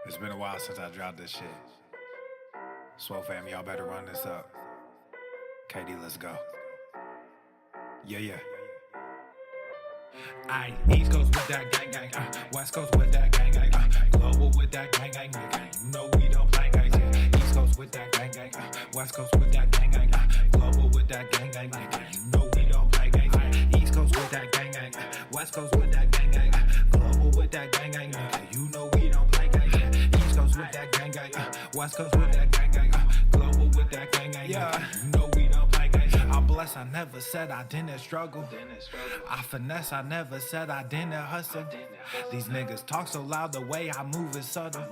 It's been a while since I dropped this shit. Swole fam, y'all better run this up. KD, let's go. Yeah. Aye, East Coast with that gang gang, West Coast with that gang gang, Global with that gang gang, you know we don't play gangs, yeah. East Coast with that gang gang, West Coast with that gang gang, Global with that gang gang, you know we don't play gangs, yeah. East Coast with that gang gang, West Coast with that gang gang, Global with that gang gang, you know we don't play gangs, yeah. East Coast with that gang gang, West Coast with that gang gang, Global with that gang gang, you know we don't play gangs. I'm blessed, I never said I didn't struggle. I finesse, I never said I didn't hustle. These niggas talk so loud, the way I move is subtle.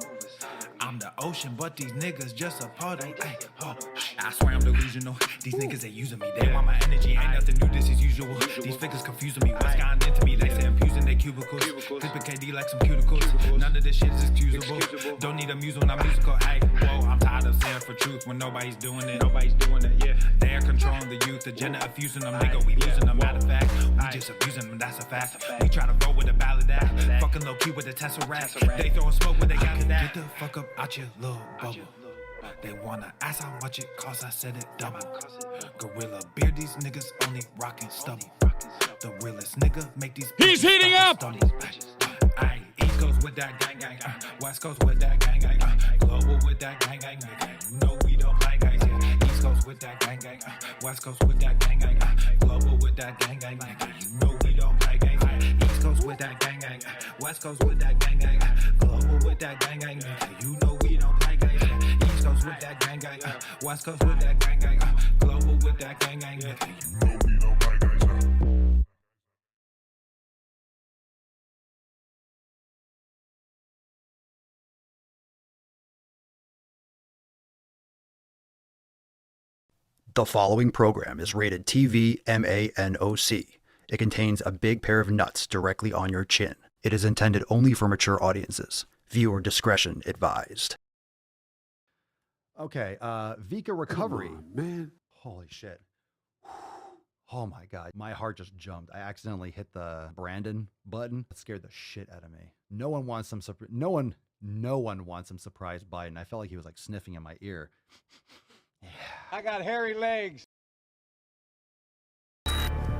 I'm the ocean, but these niggas just a puddle. Ay, oh, I swear I'm delusional. These niggas, they using me. They want my energy, ain't nothing new, this is usual. These figures confusing me. What's gotten into me? They say I'm using their cubicles. Clipping KD like some cuticles. None of this shit is excusable. Don't need a muse when I'm musical. Ay, whoa, I'm tired of saying for truth when nobody's doing it. Yeah. They're controlling the youth, agenda of fusing them, nigga. We losing them. Matter of fact, we just abusing them. That's a fact. We try to roll with a ballad act. Fucking low key with a Tesseract. They throwing smoke when they got that. Get the fuck up out your little bubble. They wanna ask how much it costs, I said it double. Gorilla beer, these niggas only rockin' stubble. The realest nigga make these. He's heating up! Aye, East Coast with that gang gang, West Coast with that gang gang, Global with that gang gang, you know we don't play gangs, yeah. East Coast with that gang gang, West Coast with that gang gang, Global with that gang gang, you know we don't play gangs, yeah. East Coast with that gang gang, West Coast with that gang gang, Global with that gang gang, you know we don't play gangs, yeah. East Coast with that gang gang, West Coast with that gang gang, Global with that gang gang, you know we don't play gangs, yeah. The following program is rated TV MANOC. It contains a big pair of nuts directly on your chin. It is intended only for mature audiences. Viewer discretion advised. Okay, Vika recovery. Come on, man. Holy shit. Oh my god, my heart just jumped. I accidentally hit the Brandon button. It scared the shit out of me. No one wants some surprise Biden. I felt like he was like sniffing in my ear. Yeah. I got hairy legs.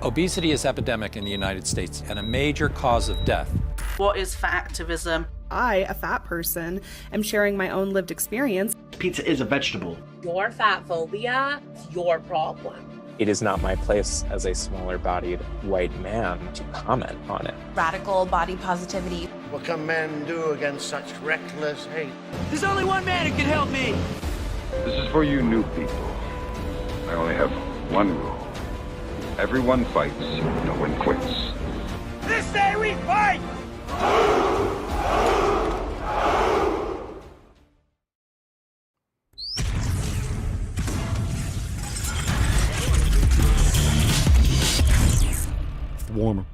Obesity is epidemic in the United States and a major cause of death. What is fat activism? I, a fat person, am sharing my own lived experience. Pizza is a vegetable. Your fat phobia is your problem. It is not my place as a smaller-bodied white man to comment on it. Radical body positivity. What can men do against such reckless hate? There's only one man who can help me. This is for you new people. I only have one rule. Everyone fights, no one quits. This day we fight! Warmer.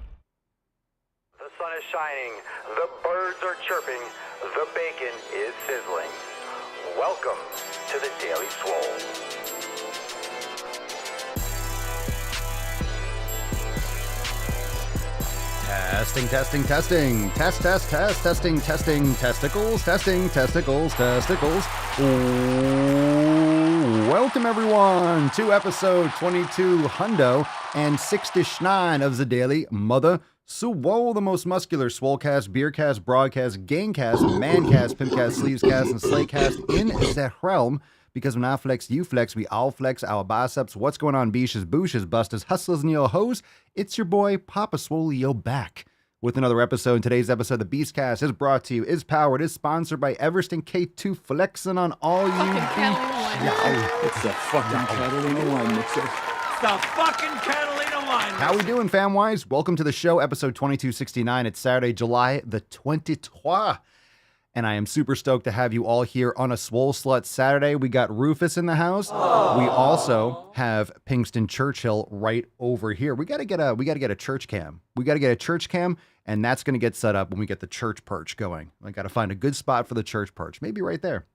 The sun is shining, the birds are chirping, the bacon is sizzling. Welcome to the Daily Swole. Testing. Testicles. Welcome everyone to episode 22 Hundo and 69 of the Daily Mother Swole, the most muscular swolecast, beercast, broadcast, gangcast, mancast, pimpcast, sleevescast, and slaycast in the realm. Because when I flex, you flex, we all flex our biceps. What's going on, beaches, booshes, busters, hustlers, and your hoes? It's your boy, Papa Swole, back with another episode. Today's episode, the Beastcast, is brought to you, is powered, is sponsored by Everston K2, flexing on all you It's the fucking Catalina wine mixer. It's the fucking Catalina wine mixer. How we doing, fam-wise? Welcome to the show, episode 2269. It's Saturday, July the 23rd. And I am super stoked to have you all here on a Swole Slut Saturday. We got Rufus in the house. Aww. We also have Pinkston Churchill right over here. We gotta get a church cam. And that's gonna get set up when we get the church perch going. I gotta find a good spot for the church perch. Maybe right there.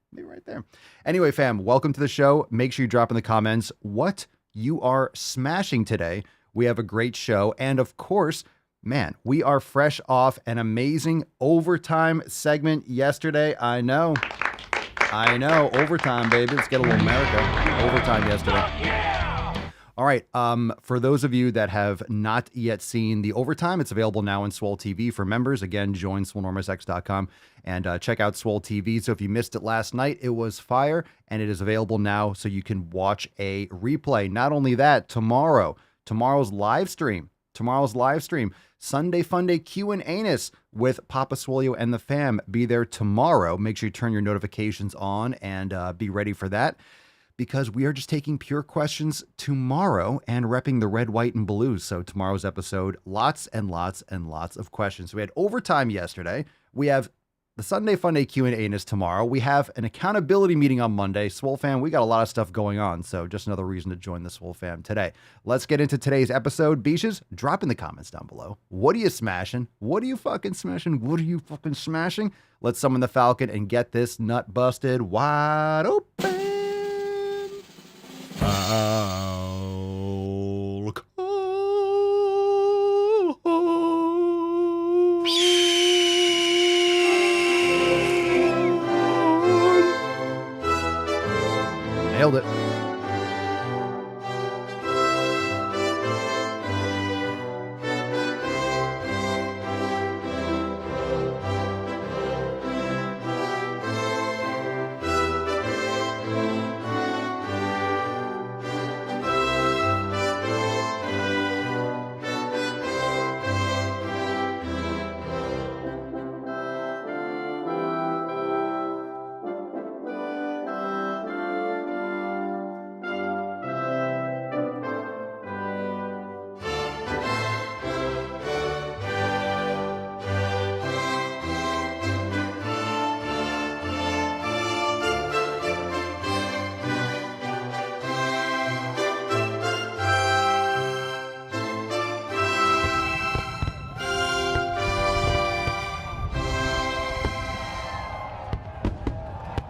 Anyway, fam, welcome to the show. Make sure you drop in the comments what you are smashing today. We have a great show, and of course, Man, we are fresh off an amazing overtime segment yesterday. I know. Overtime, baby. Let's get a little America. Overtime yesterday. All right. For those of you that have not yet seen the overtime, it's available now on SwoleTV for members. Again, join SwoleNormusX.com and check out SwoleTV. So if you missed it last night, it was fire, and it is available now so you can watch a replay. Not only that, tomorrow's live stream, Sunday Funday Q&A-ness with Papa Swolio and the fam. Be there tomorrow. Make sure you turn your notifications on and be ready for that, because we are just taking pure questions tomorrow and repping the red, white, and blue. So tomorrow's episode, lots and lots and lots of questions. So we had overtime yesterday. We have the Sunday Funday Q&A-ness tomorrow. We have an accountability meeting on Monday. Swole fam, we got a lot of stuff going on, so just another reason to join the Swole fam today. Let's get into today's episode. Beaches, drop in the comments down below. What are you smashing? What are you fucking smashing? What are you fucking smashing? Let's summon the Falcon and get this nut busted wide open. Nailed it.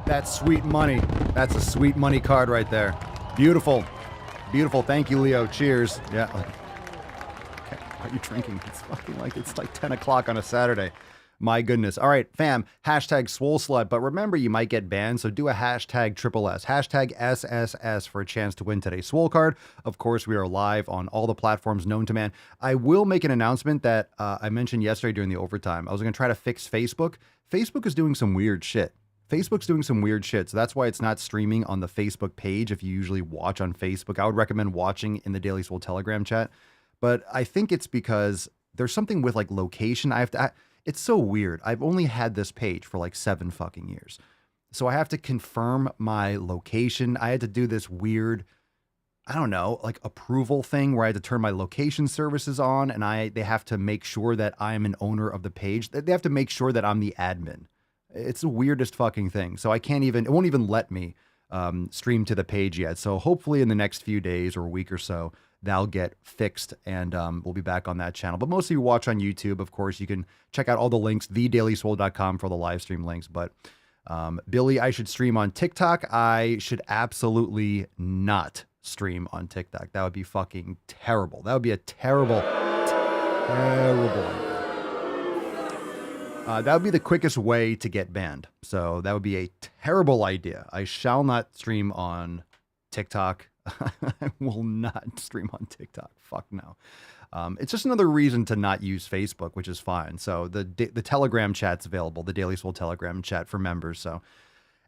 That's sweet money. That's a sweet money card right there. Beautiful. Beautiful. Thank you, Leo. Cheers. Yeah. Okay. Are you drinking? It's like 10 o'clock on a Saturday. My goodness. All right, fam. Hashtag Swole Slut. But remember, you might get banned, so do a hashtag triple S. Hashtag SSS for a chance to win today's Swole card. Of course, we are live on all the platforms known to man. I will make an announcement that I mentioned yesterday during the overtime. I was going to try to fix Facebook. Facebook is doing some weird shit. So that's why it's not streaming on the Facebook page if you usually watch on Facebook. I would recommend watching in the Daily Swole Telegram chat. But I think it's because there's something with like location. It's so weird. I've only had this page for like 7 fucking years. So I have to confirm my location. I had to do this weird, I don't know, like approval thing where I had to turn my location services on, and they have to make sure that I'm an owner of the page. They have to make sure that I'm the admin. It's the weirdest fucking thing. So it won't even let me stream to the page yet. So hopefully in the next few days or a week or so, that'll get fixed, and we'll be back on that channel. But mostly you watch on YouTube. Of course, you can check out all the links, thedailyswole.com for the live stream links. But Billy, I should stream on TikTok. I should absolutely not stream on TikTok. That would be fucking terrible. That would be a terrible idea. That would be the quickest way to get banned. So that would be a terrible idea. I shall not stream on TikTok. I will not stream on TikTok. Fuck no. It's just another reason to not use Facebook, which is fine. So the Telegram chat's available, the Daily Swole Telegram chat for members. So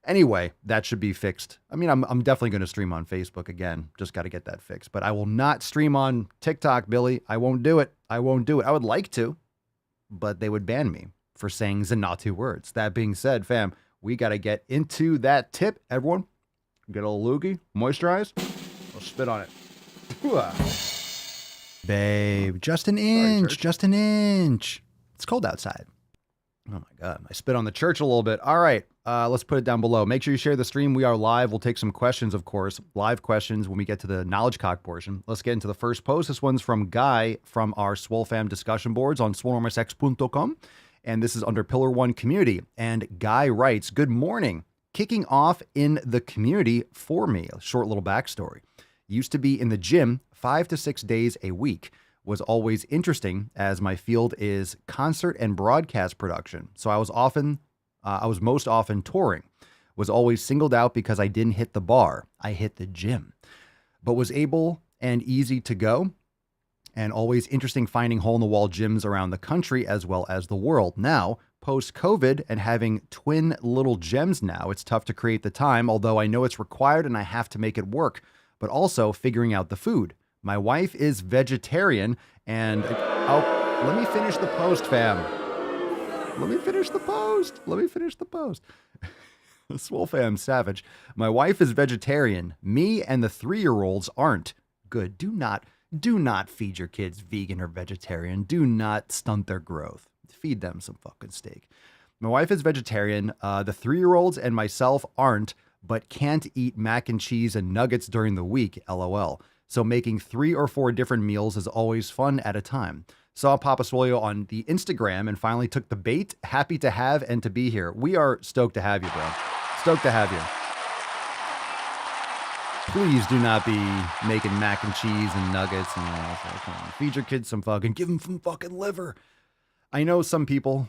anyway, that should be fixed. I mean, I'm definitely going to stream on Facebook again. Just got to get that fixed. But I will not stream on TikTok, Billy. I won't do it. I would like to, but they would ban me for saying Zanatu words. That being said, fam, we got to get into that tip. Everyone, get a little loogie, moisturize. We'll spit on it. Babe, just an inch, just an inch. It's cold outside. Oh my God, I spit on the church a little bit. All right, let's put it down below. Make sure you share the stream. We are live. We'll take some questions, of course. Live questions when we get to the knowledge cock portion. Let's get into the first post. This one's from Guy from our Swole fam discussion boards on SwoleNormusX.com. And this is under Pillar 1 Community. And Guy writes, good morning. Kicking off in the community for me. A short little backstory. Used to be in the gym 5 to 6 days a week. was always interesting as my field is concert and broadcast production. So I was most often touring, was always singled out because I didn't hit the bar. I hit the gym, but was able and easy to go, and always interesting finding hole-in-the-wall gyms around the country as well as the world. Now, post-COVID and having twin little gems now, it's tough to create the time, although I know it's required and I have to make it work, but also figuring out the food. My wife is vegetarian and, let me finish the post, fam. Let me finish the post. Swole fam, savage. My wife is vegetarian. Me and the 3-year-olds aren't. Good. Do not feed your kids vegan or vegetarian. Do not stunt their growth. Feed them some fucking steak. My wife is vegetarian. The 3-year-olds and myself aren't, but can't eat mac and cheese and nuggets during the week. LOL. So making 3 or 4 different meals is always fun at a time. Saw Papa Swole on the Instagram and finally took the bait. Happy to have and to be here. We are stoked to have you, bro. Stoked to have you. Please do not be making mac and cheese and nuggets and come on, feed your kids some fucking, give them some fucking liver. I know some people,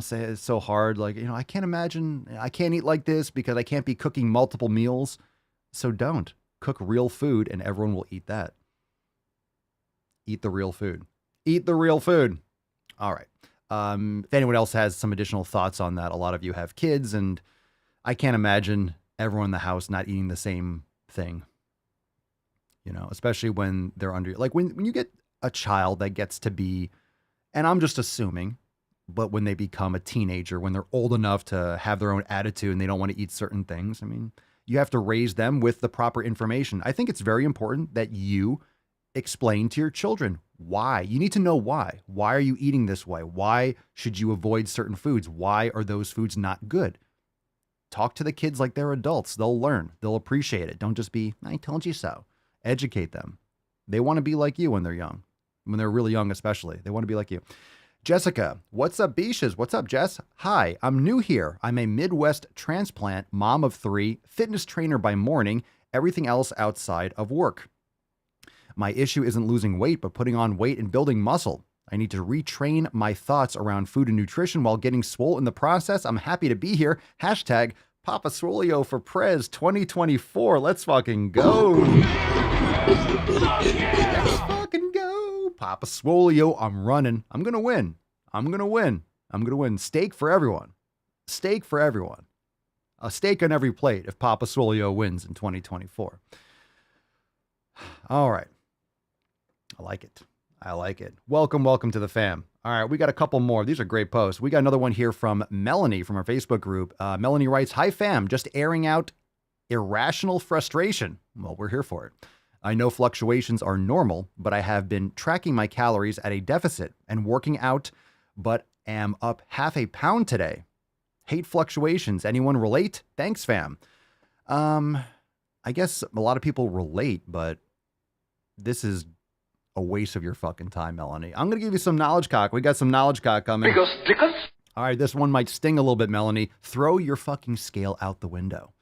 say it's so hard. Like, I can't imagine, I can't eat like this because I can't be cooking multiple meals. So don't. Cook real food and everyone will eat that. Eat the real food. Eat the real food. All right. If anyone else has some additional thoughts on that, a lot of you have kids and I can't imagine everyone in the house not eating the same thing, especially when they're under, like when you get a child that gets to be, and I'm just assuming, but when they become a teenager, when they're old enough to have their own attitude and they don't want to eat certain things, you have to raise them with the proper information. I think it's very important that you explain to your children why. You need to know why. Why are you eating this way? Why should you avoid certain foods? Why are those foods not good? Talk to the kids like they're adults. They'll learn. They'll appreciate it. Don't just be, I told you so. Educate them. They want to be like you when they're young. When they're really young especially. They want to be like you. Jessica, what's up, Beaches? What's up, Jess? Hi, I'm new here. I'm a Midwest transplant, mom of 3, fitness trainer by morning, everything else outside of work. My issue isn't losing weight, but putting on weight and building muscle. I need to retrain my thoughts around food and nutrition while getting swole in the process. I'm happy to be here. Hashtag Papa Swoleo for Prez 2024. Let's fucking go. Let's fucking go. Papa Swoleo, I'm running. I'm going to win. I'm going to win. I'm going to win. Steak for everyone. Steak for everyone. A steak on every plate if Papa Swoleo wins in 2024. All right. I like it. I like it. Welcome to the fam. All right, we got a couple more. These are great posts. We got another one here from Melanie from our Facebook group. Melanie writes, "Hi fam, just airing out irrational frustration." Well, we're here for it. "I know fluctuations are normal, but I have been tracking my calories at a deficit and working out, but am up half a pound today. Hate fluctuations. Anyone relate? Thanks, fam." I guess a lot of people relate, but this is a waste of your fucking time, Melanie. I'm going to give you some knowledge cock. We got some knowledge cock coming. All right, this one might sting a little bit, Melanie. Throw your fucking scale out the window.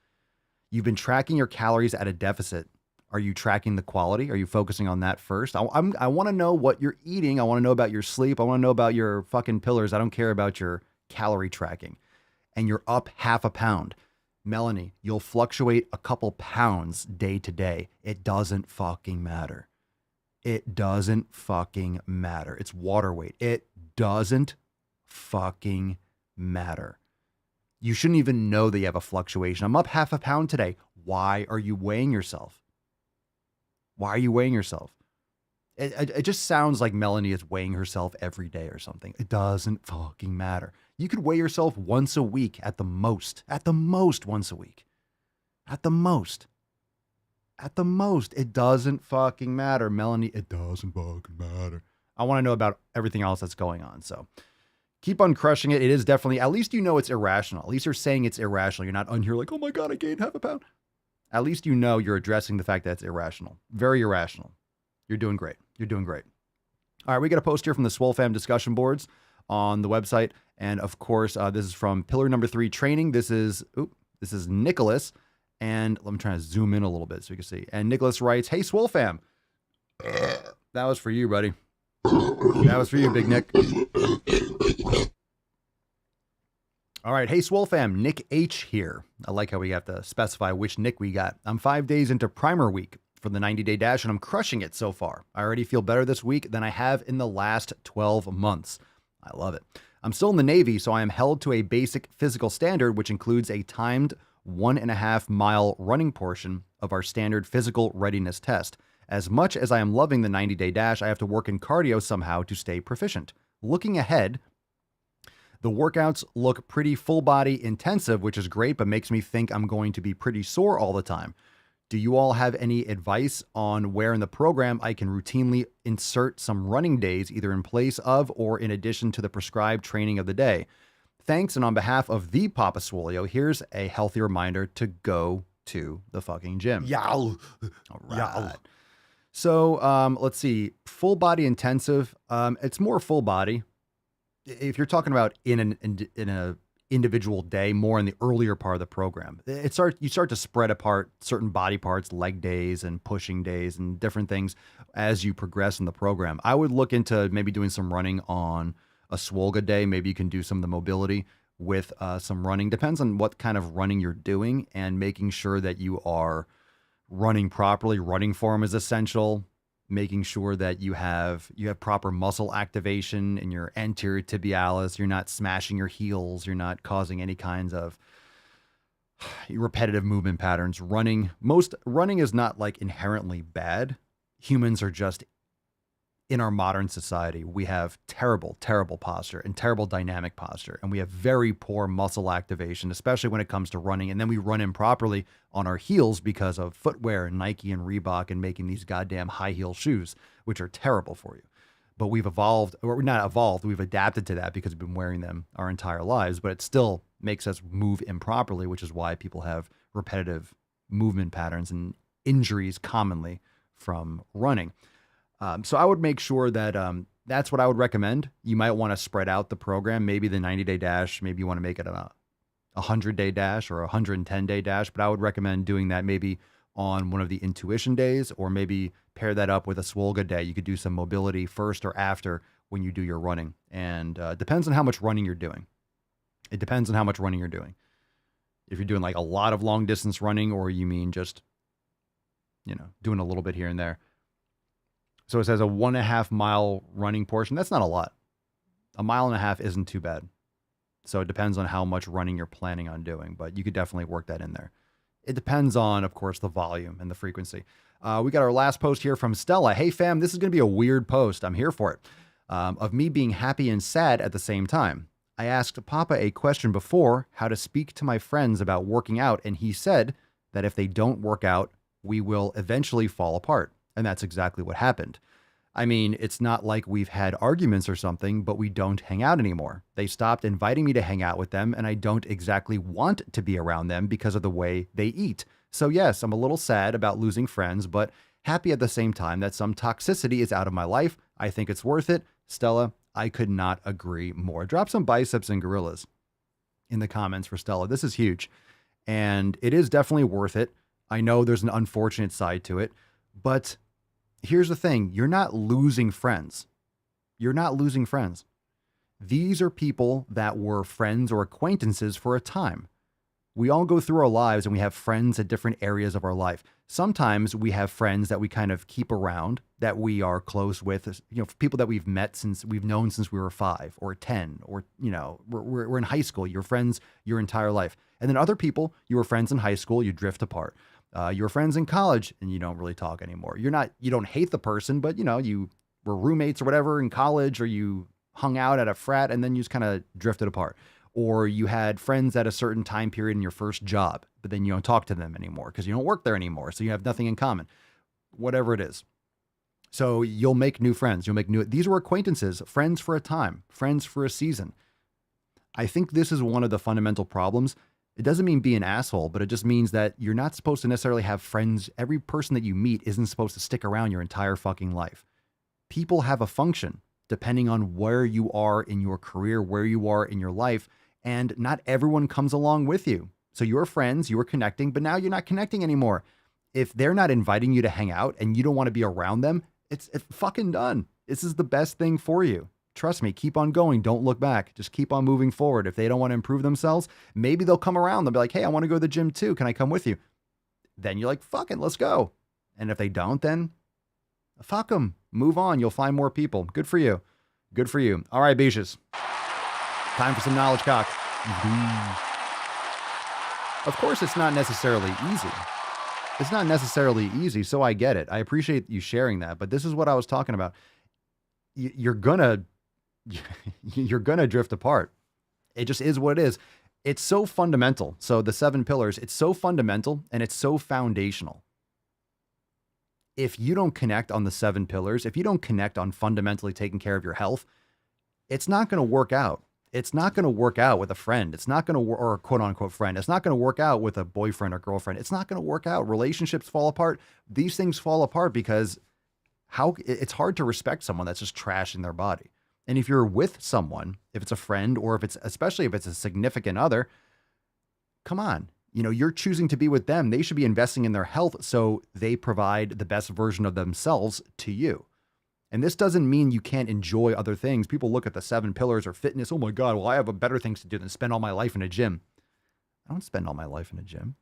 You've been tracking your calories at a deficit. Are you tracking the quality? Are you focusing on that first? I want to know what you're eating. I want to know about your sleep. I want to know about your fucking pillars. I don't care about your calorie tracking. And you're up half a pound. Melanie, you'll fluctuate a couple pounds day to day. It doesn't fucking matter. It doesn't fucking matter. It's water weight. It doesn't fucking matter. You shouldn't even know that you have a fluctuation. I'm up half a pound today. Why are you weighing yourself? Why are you weighing yourself? It just sounds like Melanie is weighing herself every day or something. It doesn't fucking matter. You could weigh yourself once a week at the most once a week. At the most. It doesn't fucking matter, Melanie. It doesn't fucking matter. I want to know about everything else that's going on. So keep on crushing it. It is definitely, at least you know it's irrational. At least you're saying it's irrational. You're not on here like, oh my God, I gained half a pound. At least you know you're addressing the fact that it's irrational. Very irrational. You're doing great. You're doing great. All right, we got a post here from the Swole Fam discussion boards on the website. And of course, this is from Pillar Number 3 Training. This is Nicholas. And I'm trying to zoom in a little bit so you can see. And Nicholas writes, "Hey, Swole Fam." That was for you, buddy. That was for you, Big Nick. All right. Hey, Swole fam. Nick H here. I like how we have to specify which Nick we got. I'm 5 days into primer week for the 90-day dash, and I'm crushing it so far. I already feel better this week than I have in the last 12 months. I love it. I'm still in the Navy, so I am held to a basic physical standard, which includes a timed 1.5 mile running portion of our standard physical readiness test. As much as I am loving the 90-day dash, I have to work in cardio somehow to stay proficient. Looking ahead, the workouts look pretty full body intensive, which is great, but makes me think I'm going to be pretty sore all the time. Do you all have any advice on where in the program I can routinely insert some running days, either in place of or in addition to the prescribed training of the day? Thanks, and on behalf of the Papa Swolio, here's a healthy reminder to go to the fucking gym. Yow. All right. So let's see. Full body intensive. It's more full body. If you're talking about in a individual day, more in the earlier part of the program, you start to spread apart certain body parts, leg days and pushing days and different things as you progress in the program. I would look into maybe doing some running on a Swolga day. Maybe you can do some of the mobility with some running. Depends on what kind of running you're doing and making sure that you are running properly. Running form is essential. Making sure that you have proper muscle activation in your anterior tibialis. You're not smashing your heels. You're not causing any kinds of repetitive movement patterns. Running is not like inherently bad. Humans are just, in our modern society, we have terrible, terrible posture and terrible dynamic posture. And we have very poor muscle activation, especially when it comes to running. And then we run improperly on our heels because of footwear, Nike and Reebok, and making these goddamn high heel shoes, which are terrible for you. But we've we've adapted to that because we've been wearing them our entire lives, but it still makes us move improperly, which is why people have repetitive movement patterns and injuries commonly from running. So I would make sure that that's what I would recommend. You might want to spread out the program, maybe the 90-day dash, maybe you want to make it a 100-day dash or a 110-day dash, but I would recommend doing that maybe on one of the intuition days, or maybe pair that up with a Swolga day. You could do some mobility first or after when you do your running. And it depends on how much running you're doing. It depends on how much running you're doing. If you're doing like a lot of long distance running, or you mean just, doing a little bit here and there. So it says a 1.5 mile running portion. That's not a lot. 1.5 miles isn't too bad. So it depends on how much running you're planning on doing, but you could definitely work that in there. It depends on, of course, the volume and the frequency. We got our last post here from Stella. Hey fam, this is going to be a weird post. I'm here for it. Of me being happy and sad at the same time. I asked Papa a question before, how to speak to my friends about working out, and he said that if they don't work out, we will eventually fall apart. And that's exactly what happened. I mean, it's not like we've had arguments or something, but we don't hang out anymore. They stopped inviting me to hang out with them, and I don't exactly want to be around them because of the way they eat. So yes, I'm a little sad about losing friends, but happy at the same time that some toxicity is out of my life. I think it's worth it. Stella, I could not agree more. Drop some biceps and gorillas in the comments for Stella. This is huge, and it is definitely worth it. I know there's an unfortunate side to it, but here's the thing. You're not losing friends. You're not losing friends. These are people that were friends or acquaintances for a time. We all go through our lives and we have friends at different areas of our life. Sometimes we have friends that we kind of keep around, that we are close with, people that we've known since we were 5 or 10, or, we're in high school. You're friends your entire life. And then other people, you were friends in high school, you drift apart. You were friends in college and you don't really talk anymore. You don't hate the person, but you were roommates or whatever in college, or you hung out at a frat and then you just kind of drifted apart. Or you had friends at a certain time period in your first job, but then you don't talk to them anymore because you don't work there anymore. So you have nothing in common, whatever it is. So you'll make new friends. These were acquaintances, friends for a time, friends for a season. I think this is one of the fundamental problems. It doesn't mean be an asshole, but it just means that you're not supposed to necessarily have friends. Every person that you meet isn't supposed to stick around your entire fucking life. People have a function depending on where you are in your career, where you are in your life, and not everyone comes along with you. So you were friends, you were connecting, but now you're not connecting anymore. If they're not inviting you to hang out and you don't want to be around them, It's fucking done. This is the best thing for you. Trust me, keep on going. Don't look back. Just keep on moving forward. If they don't want to improve themselves, maybe they'll come around. They'll be like, hey, I want to go to the gym too. Can I come with you? Then you're like, fuck it, let's go. And if they don't, then fuck them. Move on. You'll find more people. Good for you. Good for you. All right, beaches. Time for some knowledge cock. Of course, it's not necessarily easy. It's not necessarily easy, so I get it. I appreciate you sharing that, but this is what I was talking about. You're gonna drift apart. It just is what it is. It's so fundamental. So the 7 pillars, it's so fundamental and it's so foundational. If you don't connect on the 7 pillars, if you don't connect on fundamentally taking care of your health, it's not going to work out. It's not going to work out with a friend. It's not going to or a quote unquote friend. It's not going to work out with a boyfriend or girlfriend. It's not going to work out. Relationships fall apart. These things fall apart because it's hard to respect someone that's just trashing their body. And if you're with someone, if it's a friend or especially if it's a significant other, come on, you're choosing to be with them. They should be investing in their health so they provide the best version of themselves to you. And this doesn't mean you can't enjoy other things. People look at the 7 pillars or fitness. Oh my God, well, I have better things to do than spend all my life in a gym. I don't spend all my life in a gym.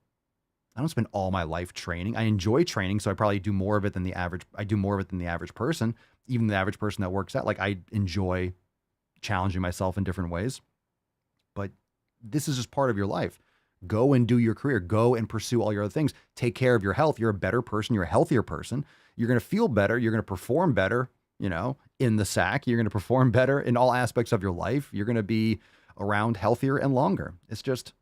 I don't spend all my life training. I enjoy training, so I probably do more of it than the average. I do more of it than the average person, even the average person that works out. Like, I enjoy challenging myself in different ways. But this is just part of your life. Go and do your career. Go and pursue all your other things. Take care of your health. You're a better person. You're a healthier person. You're going to feel better. You're going to perform better, in the sack. You're going to perform better in all aspects of your life. You're going to be around healthier and longer. It's just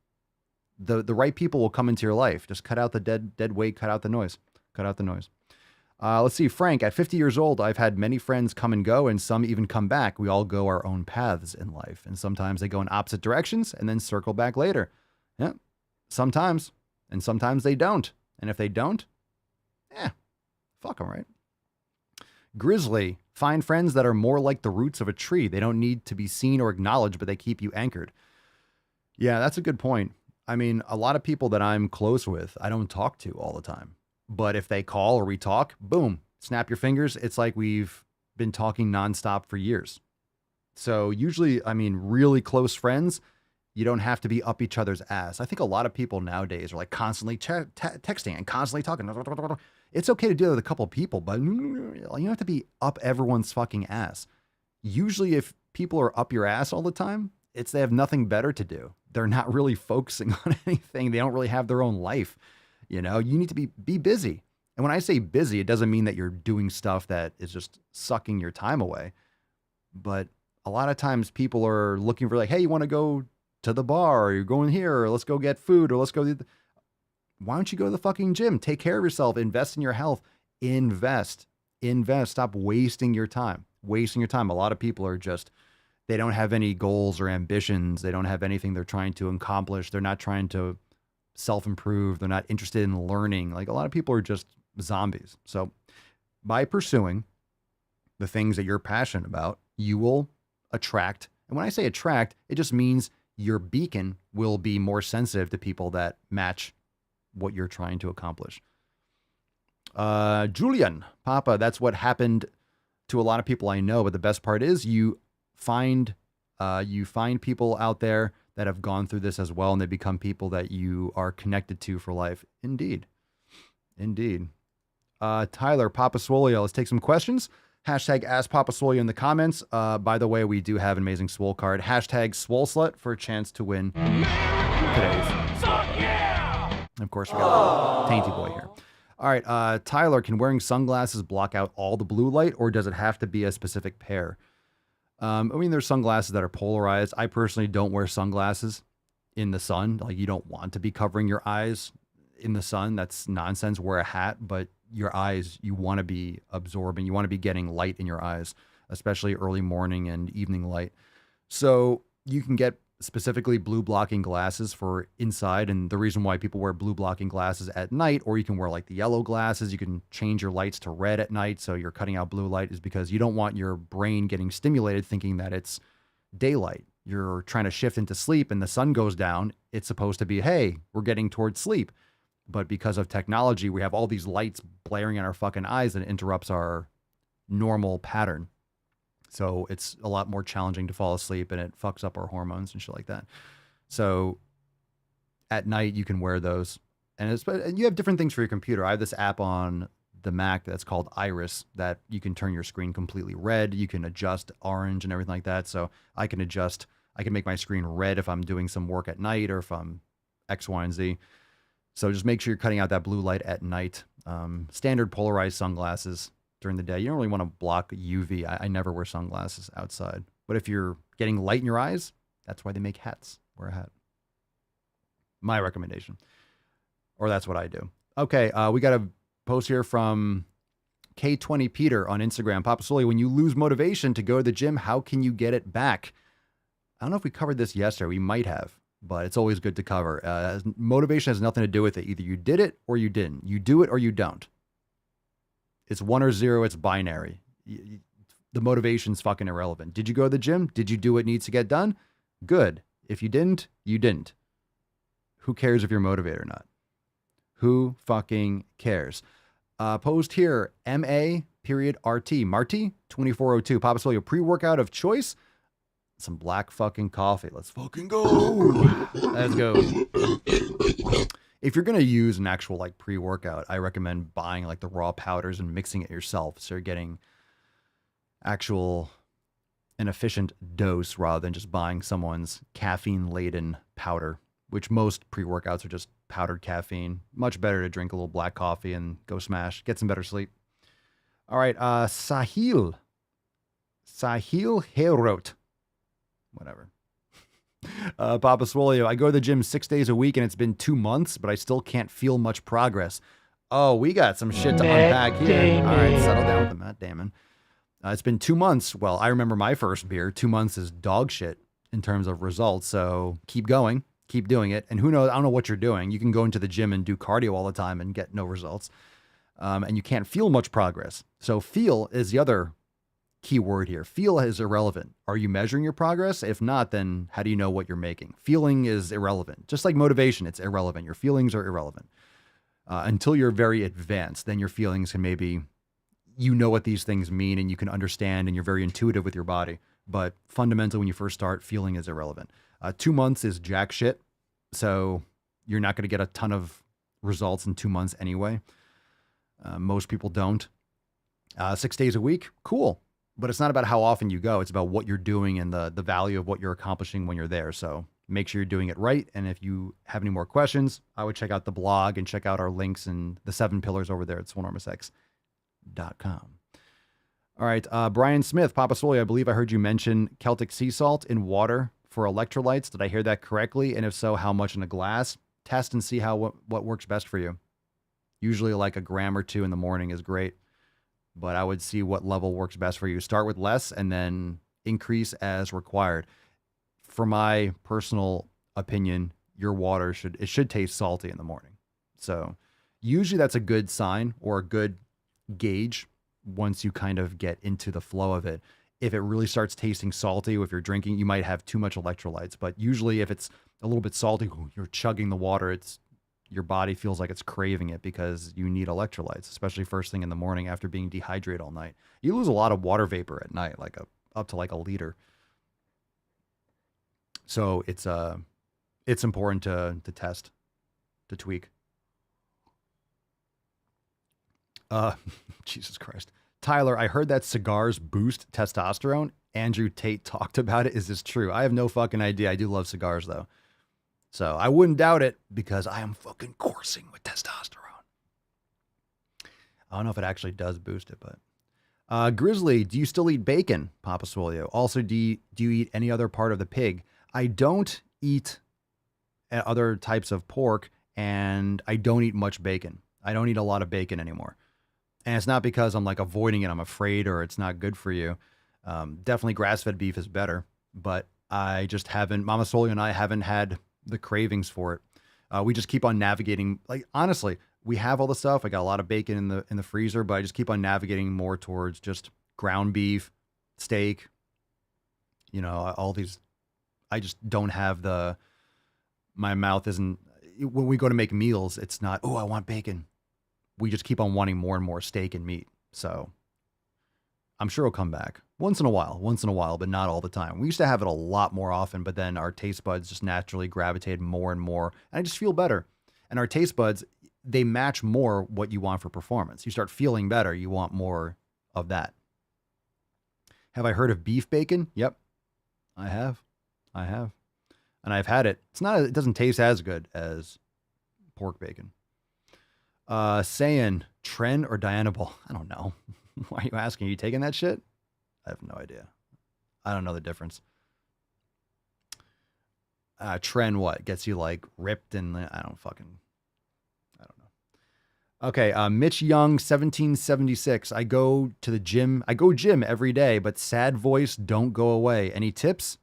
the right people will come into your life. Just cut out the dead weight, cut out the noise. Cut out the noise. Let's see. Frank, at 50 years old, I've had many friends come and go, and some even come back. We all go our own paths in life. And sometimes they go in opposite directions and then circle back later. Yeah, sometimes. And sometimes they don't. And if they don't, fuck them, right? Grizzly, find friends that are more like the roots of a tree. They don't need to be seen or acknowledged, but they keep you anchored. Yeah, that's a good point. I mean, a lot of people that I'm close with, I don't talk to all the time. But if they call or we talk, boom, snap your fingers. It's like we've been talking nonstop for years. So usually, really close friends, you don't have to be up each other's ass. I think a lot of people nowadays are like constantly texting and constantly talking. It's okay to do that with a couple of people, but you don't have to be up everyone's fucking ass. Usually if people are up your ass all the time, they have nothing better to do. They're not really focusing on anything. They don't really have their own life. You need to be busy. And when I say busy, it doesn't mean that you're doing stuff that is just sucking your time away. But a lot of times people are looking for like, hey, you want to go to the bar, or you're going here, or let's go get food, or let's go. Why don't you go to the fucking gym? Take care of yourself. Invest in your health. Invest. Stop wasting your time. A lot of people are they don't have any goals or ambitions. They don't have anything they're trying to accomplish. They're not trying to self-improve. They're not interested in learning. Like, a lot of people are just zombies. So by pursuing the things that you're passionate about, you will attract. And when I say attract, it just means your beacon will be more sensitive to people that match what you're trying to accomplish. Julian, Papa, that's what happened to a lot of people I know. But the best part is you find people out there that have gone through this as well, and they become people that you are connected to for life. Indeed. Tyler, Papa Swolio, let's take some questions. Hashtag Ask Papa Swolio in the comments. By the way, we do have an amazing Swole card. Hashtag Swole Slut for a chance to win today's. Of course, we got Tainty Boy here. All right, Tyler, can wearing sunglasses block out all the blue light, or does it have to be a specific pair? There's sunglasses that are polarized. I personally don't wear sunglasses in the sun. Like, you don't want to be covering your eyes in the sun. That's nonsense. Wear a hat, but your eyes, you want to be absorbing. You want to be getting light in your eyes, especially early morning and evening light. So you can get specifically blue blocking glasses for inside. And the reason why people wear blue blocking glasses at night, or you can wear like the yellow glasses, you can change your lights to red at night, so you're cutting out blue light, is because you don't want your brain getting stimulated thinking that it's daylight. You're trying to shift into sleep and the sun goes down. It's supposed to be, hey, we're getting towards sleep. But because of technology, we have all these lights blaring in our fucking eyes, and it interrupts our normal pattern. So it's a lot more challenging to fall asleep, and it fucks up our hormones and shit like that. So at night you can wear those, and you have different things for your computer. I have this app on the Mac that's called Iris that you can turn your screen completely red. You can adjust orange and everything like that. So I can make my screen red if I'm doing some work at night or if I'm X, Y, and Z. So just make sure you're cutting out that blue light at night. Standard polarized sunglasses during the day. You don't really want to block UV. I never wear sunglasses outside. But if you're getting light in your eyes, that's why they make hats. Wear a hat. My recommendation. Or that's what I do. Okay, we got a post here from K20 Peter on Instagram. Papa Swole, when you lose motivation to go to the gym, how can you get it back? I don't know if we covered this yesterday. We might have, but it's always good to cover. Motivation has nothing to do with it. Either you did it or you didn't. You do it or you don't. It's 1 or 0. It's binary. The motivation's fucking irrelevant. Did you go to the gym? Did you do what needs to get done? Good. If you didn't, you didn't. Who cares if you're motivated or not? Who fucking cares? Post here, MA.RT. Marty, 2402. Papa Swole, your pre-workout of choice? Some black fucking coffee. Let's fucking go. Let's go. If you're going to use an actual like pre-workout, I recommend buying like the raw powders and mixing it yourself. So you're getting an efficient dose rather than just buying someone's caffeine-laden powder, which most pre-workouts are just powdered caffeine. Much better to drink a little black coffee and go smash. Get some better sleep. All right, Sahil Herot. Whatever. Papa Swole, I go to the gym 6 days a week and it's been 2 months, but I still can't feel much progress. Oh, we got some shit to unpack here. All right, settle down with the Matt Damon. It's been 2 months. Well, I remember my first beer. 2 months is dog shit in terms of results. So keep going, keep doing it. And who knows? I don't know what you're doing. You can go into the gym and do cardio all the time and get no results. And you can't feel much progress. So feel is the other key word here. Feel is irrelevant. Are you measuring your progress? If not, then how do you know what you're making? Feeling is irrelevant. Just like motivation, it's irrelevant. Your feelings are irrelevant. Until you're very advanced, then your feelings can maybe, you know what these things mean and you can understand and you're very intuitive with your body. But fundamentally, when you first start, feeling is irrelevant. 2 months is jack shit. So you're not going to get a ton of results in 2 months anyway. Most people don't. 6 days a week, cool. But it's not about how often you go. It's about what you're doing and the value of what you're accomplishing when you're there. So make sure you're doing it right. And if you have any more questions, I would check out the blog and check out our links and the 7 pillars over there at SwoleNormousX.com. All right. Brian Smith, Papa Swole, I believe I heard you mention Celtic sea salt in water for electrolytes. Did I hear that correctly? And if so, how much in a glass? Test and see what works best for you. Usually like a gram or 2 in the morning is great. But I would see what level works best for you. Start with less and then increase as required. For my personal opinion, your water should taste salty in the morning. So usually that's a good sign or a good gauge once you kind of get into the flow of it. If it really starts tasting salty, if you're drinking, you might have too much electrolytes. But usually if it's a little bit salty, you're chugging the water, your body feels like it's craving it because you need electrolytes, especially first thing in the morning after being dehydrated all night. You lose a lot of water vapor at night, up to like a liter. So it's important to test, to tweak. Jesus Christ. Tyler, I heard that cigars boost testosterone. Andrew Tate talked about it. Is this true? I have no fucking idea. I do love cigars though. So I wouldn't doubt it because I am fucking coursing with testosterone. I don't know if it actually does boost it, but Grizzly, do you still eat bacon, Papa Swole? Also, do you eat any other part of the pig? I don't eat other types of pork, and I don't eat much bacon. I don't eat a lot of bacon anymore. And it's not because I'm like avoiding it. I'm afraid or it's not good for you. Definitely grass-fed beef is better, but I just haven't, Mama Swole and I haven't had the cravings for it. We just keep on navigating. Like, honestly, we have all the stuff. I got a lot of bacon in the freezer, but I just keep on navigating more towards just ground beef, steak, all these. I just don't have my mouth isn't, when we go to make meals, it's not, oh, I want bacon. We just keep on wanting more and more steak and meat. So I'm sure it'll come back once in a while, but not all the time. We used to have it a lot more often, but then our taste buds just naturally gravitated more and more. And I just feel better. And our taste buds, they match more what you want for performance. You start feeling better. You want more of that. Have I heard of beef bacon? Yep, I have. And I've had it. It doesn't taste as good as pork bacon. Saying Tren or Dianabol? I don't know. Why are you asking? Are you taking that shit? I have no idea. I don't know the difference. Tren what? Gets you like ripped and I don't know. Okay, Mitch Young, 1776. I go gym every day, but sad voice don't go away. Any tips?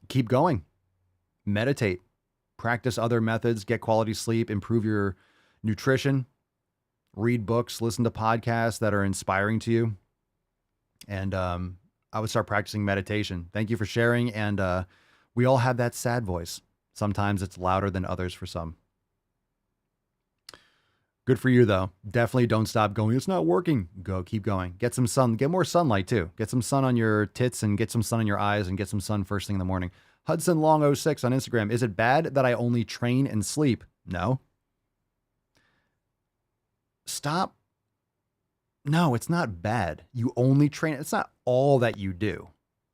Keep going. Meditate. Practice other methods, get quality sleep, improve your nutrition, read books, listen to podcasts that are inspiring to you. And I would start practicing meditation. Thank you for sharing. And we all have that sad voice. Sometimes it's louder than others for some. Good for you, though. Definitely don't stop going. It's not working. Keep going. Get some sun. Get more sunlight, too. Get some sun on your tits and get some sun in your eyes and get some sun first thing in the morning. Hudson Long 06 on Instagram. Is it bad that I only train and sleep? No. Stop. No, it's not bad. You only train. It's not all that you do.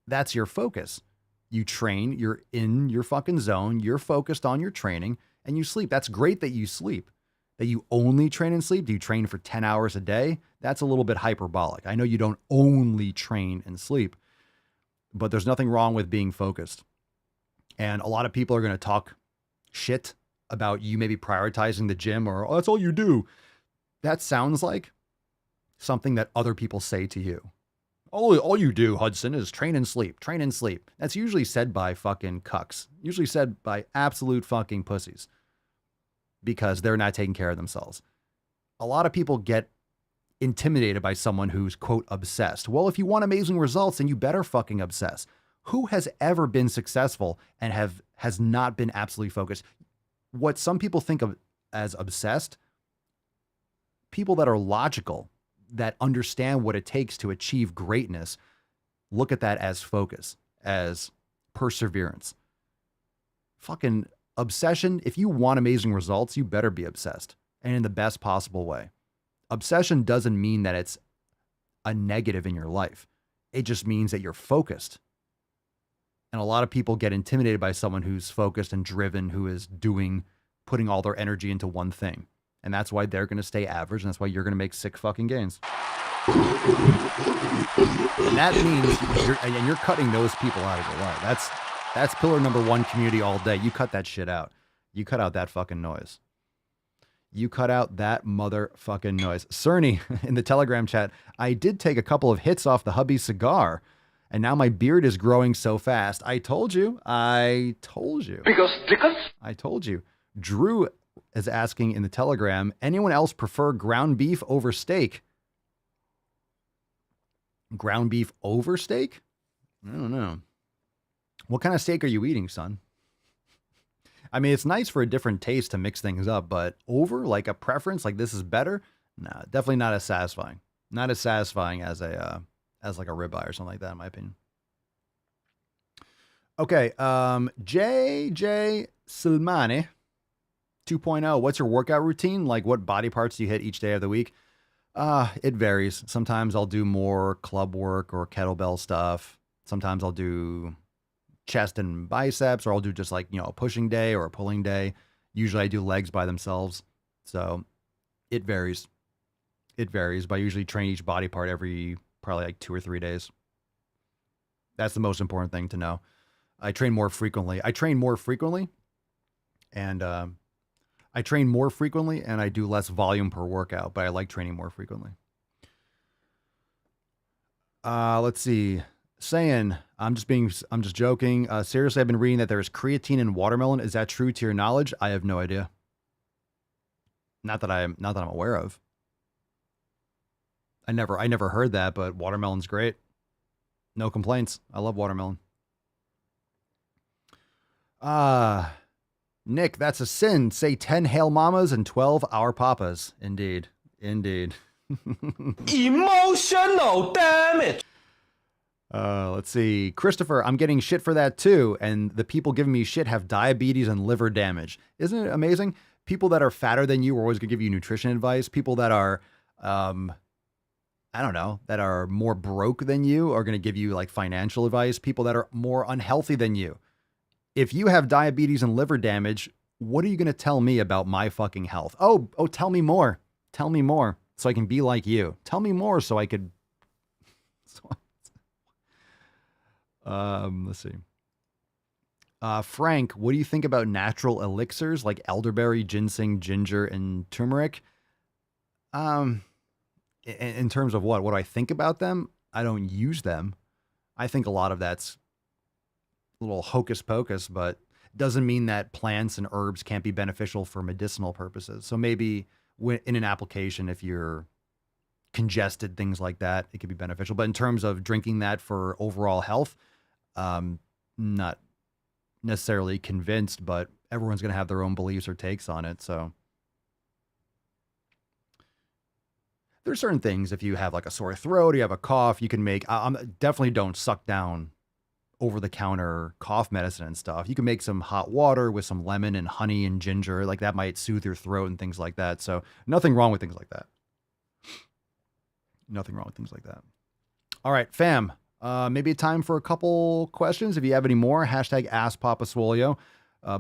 That's your focus. You train. You're in your fucking zone. You're focused on your training and you sleep. That's great that you sleep. That you only train and sleep. Do you train for 10 hours a day? That's a little bit hyperbolic. I know you don't only train and sleep, but there's nothing wrong with being focused. And a lot of people are going to talk shit about you maybe prioritizing the gym or, oh, that's all you do. That sounds like something that other people say to you. All you do, Hudson, is train and sleep, train and sleep. That's usually said by fucking cucks. Usually said by absolute fucking pussies because they're not taking care of themselves. A lot of people get intimidated by someone who's, quote, obsessed. Well, if you want amazing results, then you better fucking obsess. Who has ever been successful and has not been absolutely focused? What some people think of as obsessed, people that are logical, that understand what it takes to achieve greatness, look at that as focus, as perseverance. Fucking obsession, if you want amazing results, you better be obsessed, and in the best possible way. Obsession doesn't mean that it's a negative in your life. It just means that you're focused. And a lot of people get intimidated by someone who's focused and driven, who is putting all their energy into one thing. And that's why they're going to stay average. And that's why you're going to make sick fucking gains. And that means you're cutting those people out of your life. That's pillar number one community all day. You cut that shit out. You cut out that fucking noise. You cut out that motherfucking noise. Cerny in the Telegram chat, I did take a couple of hits off the hubby cigar. And now my beard is growing so fast. I told you. I told you. Drew is asking in the Telegram, anyone else prefer ground beef over steak? Ground beef over steak? I don't know. What kind of steak are you eating, son? I mean, it's nice for a different taste to mix things up, but over, like a preference, like this is better? No, definitely not as satisfying. Not as satisfying as like a ribeye or something like that, in my opinion. Okay, JJ Silmani 2.0. What's your workout routine? Like, what body parts do you hit each day of the week? It varies. Sometimes I'll do more club work or kettlebell stuff. Sometimes I'll do chest and biceps, or I'll do just like, a pushing day or a pulling day. Usually I do legs by themselves. So it varies. But I usually train each body part every probably like 2 or 3 days. That's the most important thing to know. I train more frequently. And I do less volume per workout, but I like training more frequently. Let's see. Saying, I'm just joking. Seriously, I've been reading that there is creatine in watermelon. Is that true to your knowledge? I have no idea. Not that I'm aware of. I never heard that, but watermelon's great. No complaints. I love watermelon. Nick, that's a sin. Say 10 Hail Mamas and 12 Our Papas. Indeed. Emotional damage. Let's see. Christopher, I'm getting shit for that too. And the people giving me shit have diabetes and liver damage. Isn't it amazing? People that are fatter than you are always going to give you nutrition advice. People that are, I don't know, that are more broke than you are going to give you like financial advice. People that are more unhealthy than you. If you have diabetes and liver damage, what are you going to tell me about my fucking health? Oh, tell me more. Tell me more so I can be like you. Tell me more so I could. Let's see. Frank, what do you think about natural elixirs like elderberry, ginseng, ginger, and turmeric? In terms of what do I think about them? I don't use them. I think a lot of that's a little hocus pocus, but doesn't mean that plants and herbs can't be beneficial for medicinal purposes. So maybe in an application, if you're congested, things like that, it could be beneficial. But in terms of drinking that for overall health, not necessarily convinced, but everyone's going to have their own beliefs or takes on it. So there's certain things, if you have like a sore throat, you have a cough, you can make, definitely don't suck down over the counter cough medicine and stuff. You can make some hot water with some lemon and honey and ginger, like that might soothe your throat and things like that. So nothing wrong with things like that. Nothing wrong with things like that. All right, fam. Maybe time for a couple questions. If you have any more, hashtag Ask Papa Swolio.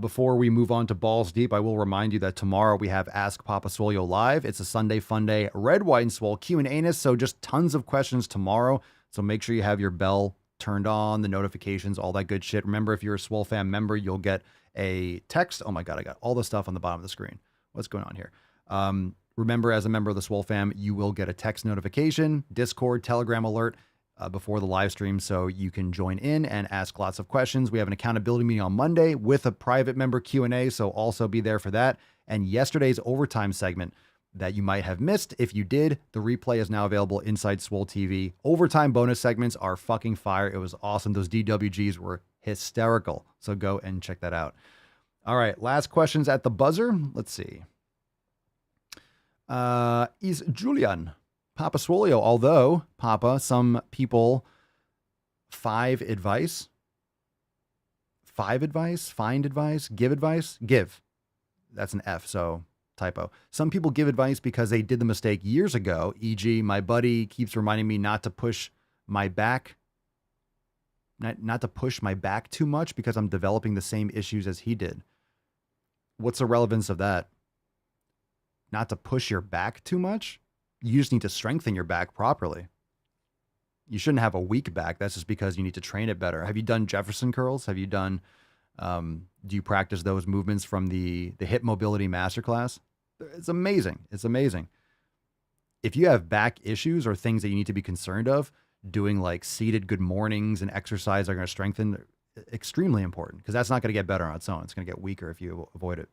Before we move on to Balls Deep, I will remind you that tomorrow we have Ask Papa Swolio live. It's a Sunday Fun Day, Red, White, and Swole Q&A. So just tons of questions tomorrow. So make sure you have your bell turned on, the notifications, all that good shit. Remember, if you're a Swole fam member, you'll get a text. Oh my God, I got all the stuff on the bottom of the screen. What's going on here? Remember, as a member of the Swole fam, you will get a text notification, Discord, Telegram alert before the live stream, so you can join in and ask lots of questions. We have an accountability meeting on Monday with a private member Q&A, so also be there for that. And yesterday's overtime segment that you might have missed, if you did, the replay is now available inside SwoleTV. Overtime bonus segments are fucking fire. It was awesome. Those DWGs were hysterical, so go and check that out. All right, last questions at the buzzer. Let's see. Is Julian Papa Swolio, although Papa, some people find advice, give. That's an F, so typo. Some people give advice because they did the mistake years ago, e.g. my buddy keeps reminding me not to push my back, not to push my back too much because I'm developing the same issues as he did. What's the relevance of that? Not to push your back too much? You just need to strengthen your back properly. You shouldn't have a weak back. That's just because you need to train it better. Have you done Jefferson curls? Have you done, do you practice those movements from the hip mobility masterclass? It's amazing. It's amazing. If you have back issues or things that you need to be concerned of, doing like seated good mornings and exercise are going to strengthen. Extremely important, because that's not going to get better on its own. It's going to get weaker if you avoid it.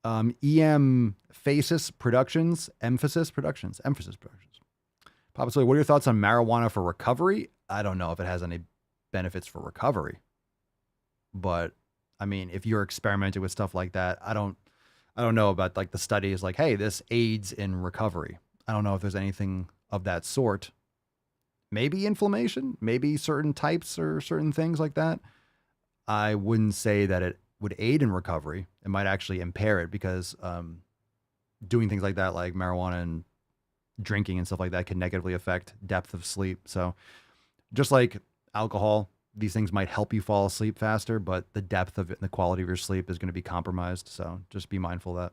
Emphasis Productions. Papa Swolio, what are your thoughts on marijuana for recovery? I don't know if it has any benefits for recovery, but I mean, if you're experimenting with stuff like that, I don't know about like the studies like, hey, this aids in recovery. I don't know if there's anything of that sort. Maybe inflammation, maybe certain types or certain things like that. I wouldn't say that it would aid in recovery. It might actually impair it, because doing things like that, like marijuana and drinking and stuff like that, can negatively affect depth of sleep. So just like alcohol, these things might help you fall asleep faster, but the depth of it and the quality of your sleep is going to be compromised. So just be mindful of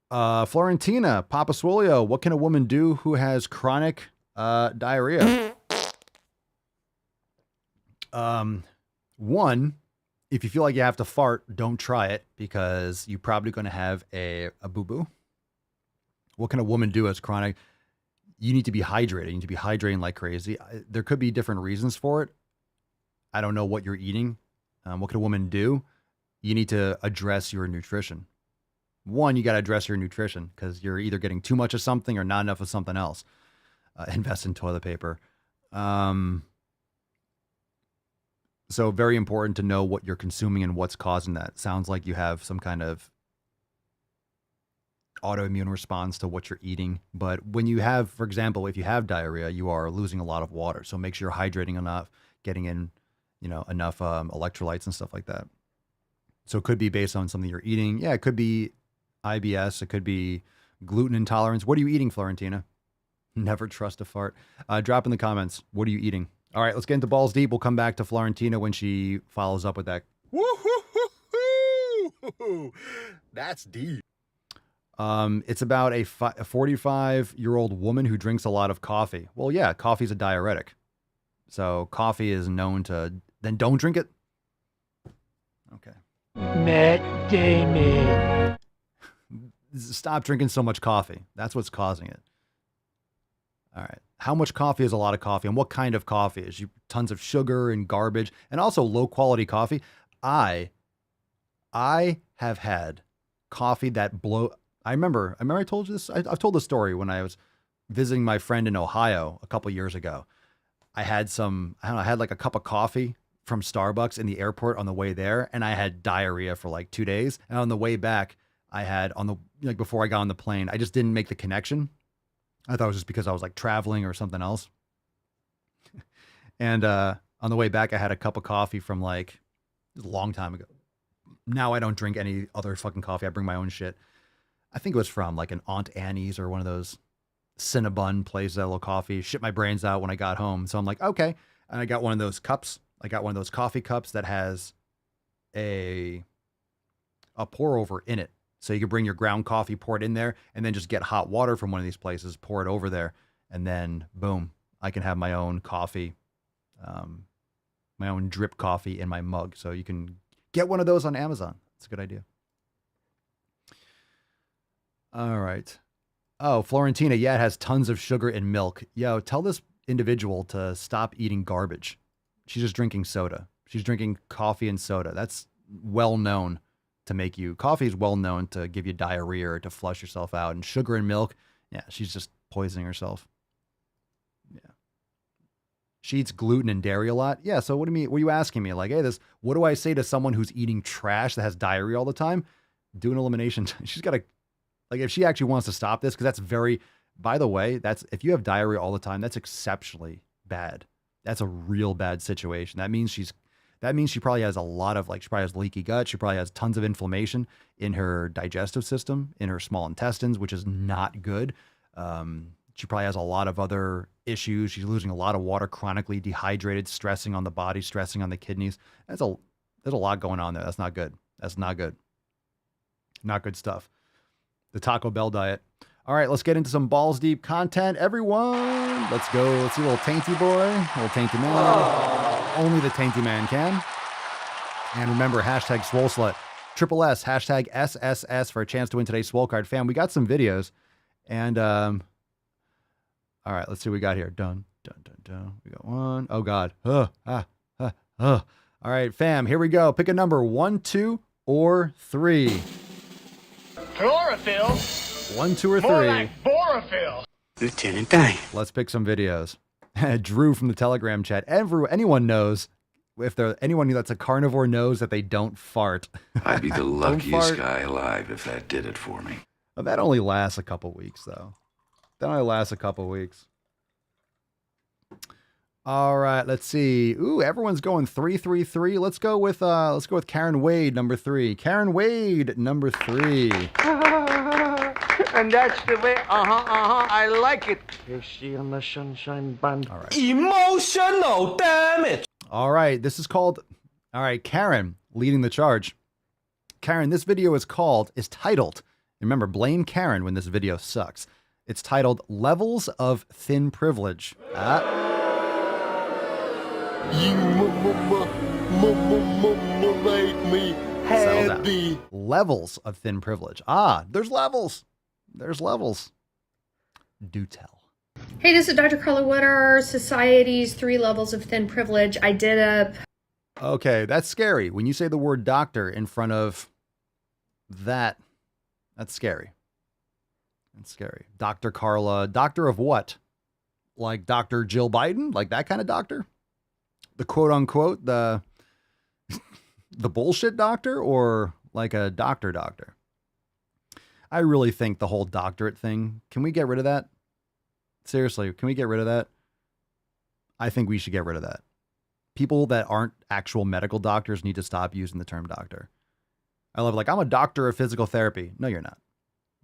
that. Florentina, Papa Swolio, what can a woman do who has chronic diarrhea? One, if you feel like you have to fart, don't try it, because you're probably going to have a boo-boo. What can a woman do as chronic? You need to be hydrated. You need to be hydrating like crazy. There could be different reasons for it. I don't know what you're eating. What can a woman do? You need to address your nutrition. One, you got to address your nutrition, because you're either getting too much of something or not enough of something else. Invest in toilet paper. So very important to know what you're consuming and what's causing that. Sounds like you have some kind of autoimmune response to what you're eating. But when you have, for example, if you have diarrhea, you are losing a lot of water. So make sure you're hydrating enough, getting in, enough electrolytes and stuff like that. So it could be based on something you're eating. Yeah, it could be IBS. It could be gluten intolerance. What are you eating, Florentina? Never trust a fart. Drop in the comments. What are you eating? All right, let's get into Balls Deep. We'll come back to Florentina when she follows up with that. Woo-hoo-hoo-hoo! That's deep. It's about a 45-year-old woman who drinks a lot of coffee. Well, yeah, coffee's a diuretic. So coffee is known to... Then don't drink it? Okay. Matt Damon. Stop drinking so much coffee. That's what's causing it. All right. How much coffee is a lot of coffee? And what kind of coffee? Is you tons of sugar and garbage and also low quality coffee? I have had coffee that I remember I told you this. I've told the story when I was visiting my friend in Ohio a couple years ago. I had I had like a cup of coffee from Starbucks in the airport on the way there, and I had diarrhea for like 2 days. And on the way back, I had before I got on the plane, I just didn't make the connection. I thought it was just because I was like traveling or something else. And on the way back, I had a cup of coffee from like a long time ago. Now I don't drink any other fucking coffee. I bring my own shit. I think it was from like an Aunt Annie's or one of those Cinnabon places that little coffee. Shit my brains out when I got home. So I'm like, okay. And I got one of those cups. I got one of those coffee cups that has a pour over in it. So you can bring your ground coffee, pour it in there, and then just get hot water from one of these places, pour it over there, and then boom, I can have my own coffee, my own drip coffee in my mug. So you can get one of those on Amazon. It's a good idea. All right. Oh, Florentina, yeah, it has tons of sugar and milk. Yo, tell this individual to stop eating garbage. She's just drinking soda. She's drinking coffee and soda. That's well known to make you, coffee is well known to give you diarrhea or to flush yourself out. And sugar and milk, yeah, she's just poisoning herself. Yeah. She eats gluten and dairy a lot. Yeah, so what do you mean? What are you asking me? Like, hey, what do I say to someone who's eating trash that has diarrhea all the time? Do an elimination. She's got to, like, if she actually wants to stop this, because that's very, by the way, if you have diarrhea all the time, that's exceptionally bad. That's a real bad situation. That means she probably has a lot of, she probably has leaky gut. She probably has tons of inflammation in her digestive system, in her small intestines, which is not good. She probably has a lot of other issues. She's losing a lot of water, chronically dehydrated, stressing on the body, stressing on the kidneys. There's a lot going on there. That's not good. That's not good. Not good stuff. The Taco Bell diet. All right, let's get into some balls deep content, everyone. Let's go. Let's see a little tainty boy, a little tainty man. Only the tainty man can. And remember, hashtag SwoleSlut. Triple S, hashtag SSS for a chance to win today's Swole card. Fam, we got some videos. And, all right, let's see what we got here. Dun, dun, dun, dun. We got one. Oh, God. All right, fam, here we go. Pick a number, 1, 2, or 3. Chlorophyll. 1, 2, or 3. More like borophyll. Lieutenant Dan. Let's pick some videos. Drew from the Telegram chat. Anyone knows, anyone that's a carnivore knows that they don't fart. I'd be the luckiest guy alive if that did it for me. Well, that only lasts a couple weeks, though. That only lasts a couple weeks. All right, let's see. Ooh, everyone's going 3-3-3. Let's go with Karen Wade, number 3. Karen Wade, number 3. And that's the way, I like it. You see on the sunshine band. All right. Emotional damage. All right, this is called, all right, Karen leading the charge. Karen, this video is titled, remember, blame Karen when this video sucks. It's titled Levels of Thin Privilege. You make me happy. Levels of thin privilege. There's levels. There's levels. Do tell. Hey, this is Dr. Carla. What are society's 3 levels of thin privilege? I did a... Okay, that's scary. When you say the word doctor in front of that, that's scary. That's scary. Dr. Carla. Doctor of what? Like Dr. Jill Biden? Like that kind of doctor? The quote unquote, the bullshit doctor, or like a doctor? I really think the whole doctorate thing, can we get rid of that? Seriously, can we get rid of that? I think we should get rid of that. People that aren't actual medical doctors need to stop using the term doctor. I love like, I'm a doctor of physical therapy. No, you're not.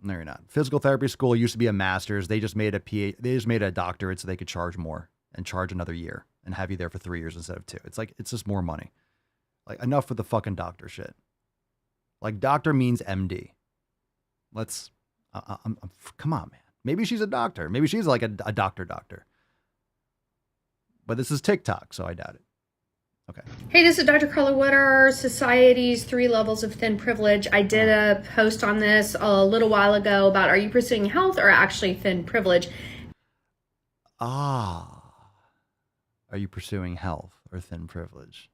No, you're not. Physical therapy school used to be a master's. They just made a doctorate so they could charge more and charge another year and have you there for 3 years instead of 2. It's like, it's just more money. Like, enough with the fucking doctor shit. Like, doctor means MD. Let's, come on, man. Maybe she's a doctor. Maybe she's like a doctor. But this is TikTok, so I doubt it. Okay. Hey, this is Dr. Carla. What are society's 3 levels of thin privilege? I did a post on this a little while ago about, are you pursuing health or actually thin privilege? Are you pursuing health or thin privilege?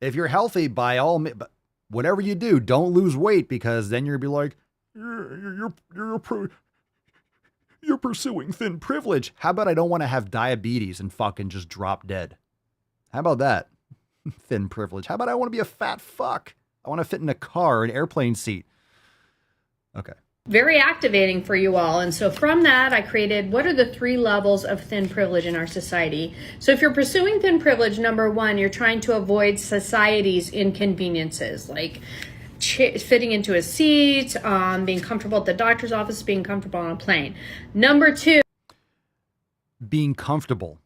If you're healthy, by all means, whatever you do, don't lose weight, because then you're gonna be like, you're pursuing thin privilege. How about I don't want to have diabetes and fucking just drop dead? How about that? Thin privilege. How about I want to be a fat fuck? I want to fit in a car, an airplane seat. Okay. Very activating for you all. And so from that, I created, what are the 3 levels of thin privilege in our society? So if you're pursuing thin privilege, number 1, you're trying to avoid society's inconveniences, like fitting into a seat, being comfortable at the doctor's office, being comfortable on a plane. Number 2. Being comfortable.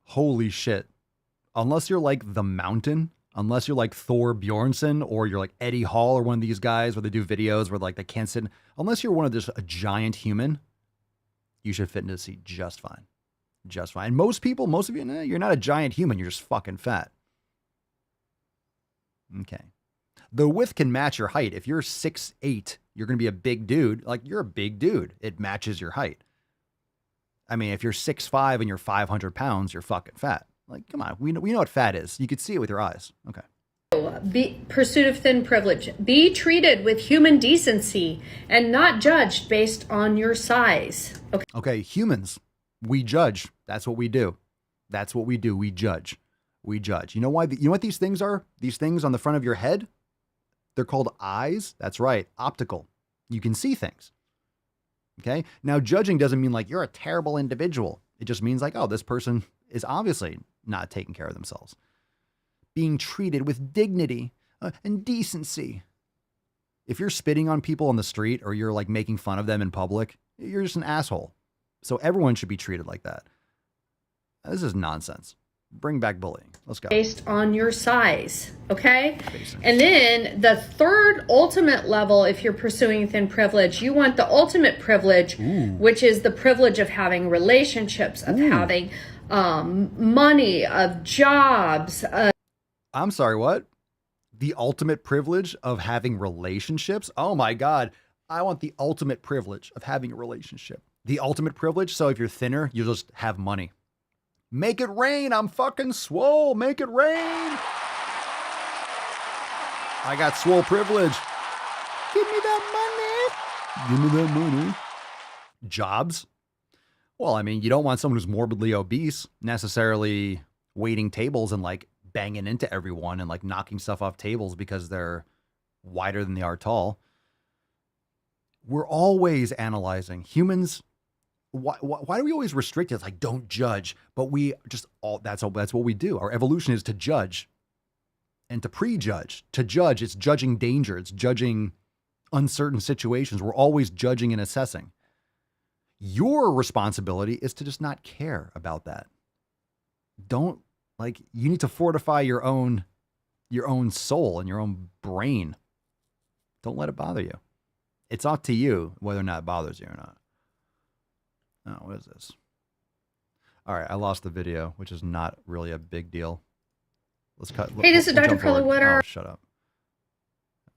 Holy shit. Unless you're like The Mountain, unless you're like Thor Bjornsson, or you're like Eddie Hall, or one of these guys where they do videos where like they can't sit, unless you're one of just a giant human, you should fit into a seat just fine. Just fine. And most people, most of you, you're not a giant human. You're just fucking fat. Okay. The width can match your height. If you're 6'8", you're going to be a big dude. Like, you're a big dude. It matches your height. I mean, if you're 6'5" and you're 500 pounds, you're fucking fat. Like, come on. We know what fat is. You could see it with your eyes. Okay. Pursuit of thin privilege. Be treated with human decency and not judged based on your size. Okay, humans. We judge. That's what we do. That's what we do. We judge. We judge. You know why? You know what these things are? These things on the front of your head? They're called eyes. That's right. Optical. You can see things. Okay. Now, judging doesn't mean like you're a terrible individual. It just means like, oh, this person is obviously not taking care of themselves. Being treated with dignity and decency. If you're spitting on people on the street, or you're like making fun of them in public, you're just an asshole. So everyone should be treated like that. This is nonsense. Bring back bullying. Let's go. Based on your size, okay? And then the 3rd ultimate level, if you're pursuing thin privilege, you want the ultimate privilege, which is the privilege of having relationships, of having money, of jobs. I'm sorry, what? The ultimate privilege of having relationships? Oh my God. I want the ultimate privilege of having a relationship. The ultimate privilege. So if you're thinner, you just have money. Make it rain. I'm fucking swole. Make it rain. I got swole privilege. Give me that money. Give me that money. Jobs. Well, I mean, you don't want someone who's morbidly obese necessarily waiting tables and like banging into everyone and like knocking stuff off tables because they're wider than they are tall. We're always analyzing. Humans, why do we always restrict it? It's like, don't judge, but we just that's what we do. Our evolution is to judge and to prejudge. To judge, it's judging danger. It's judging uncertain situations. We're always judging and assessing. Your responsibility is to just not care about that. You need to fortify your own soul and your own brain. Don't let it bother you. It's up to you whether or not it bothers you or not. Oh, what is this? All right, I lost the video, which is not really a big deal. Let's cut. Hey, this is Dr. Carla. What are... Oh, shut up.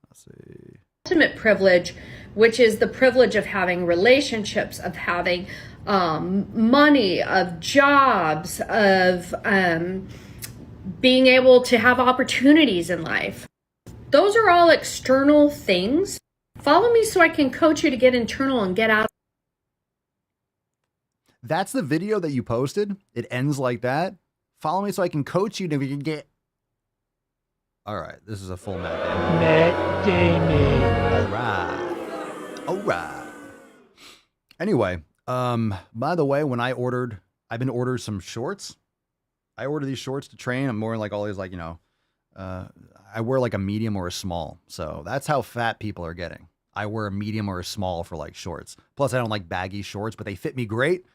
Let's see. Ultimate privilege, which is the privilege of having relationships, of having money, of jobs, of being able to have opportunities in life. Those are all external things. Follow me so I can coach you to get internal and get out. That's the video that you posted. It ends like that. Follow me so I can coach you to get. All right, this is a full Matt Damon. Matt Damon. All right. All right. Anyway, by the way, when I've been ordered some shorts. I order these shorts to train. I'm more like always like, you know, I wear like a medium or a small. So that's how fat people are getting. I wear a medium or a small for like shorts. Plus I don't like baggy shorts, but they fit me great.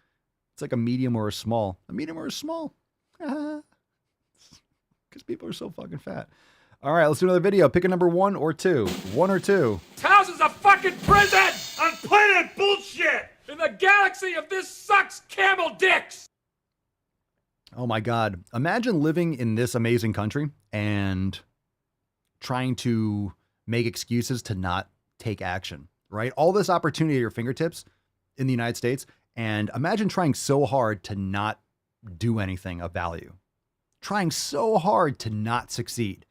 It's like a medium or a small. A medium or a small. Because people are so fucking fat. All right, let's do another video. Pick a number 1 or 2. 1 or 2. This house is a fucking prison on planet bullshit. In the galaxy of this sucks camel dicks. Oh my God. Imagine living in this amazing country and trying to make excuses to not take action, right? All this opportunity at your fingertips in the United States. And imagine trying so hard to not do anything of value. Trying so hard to not succeed.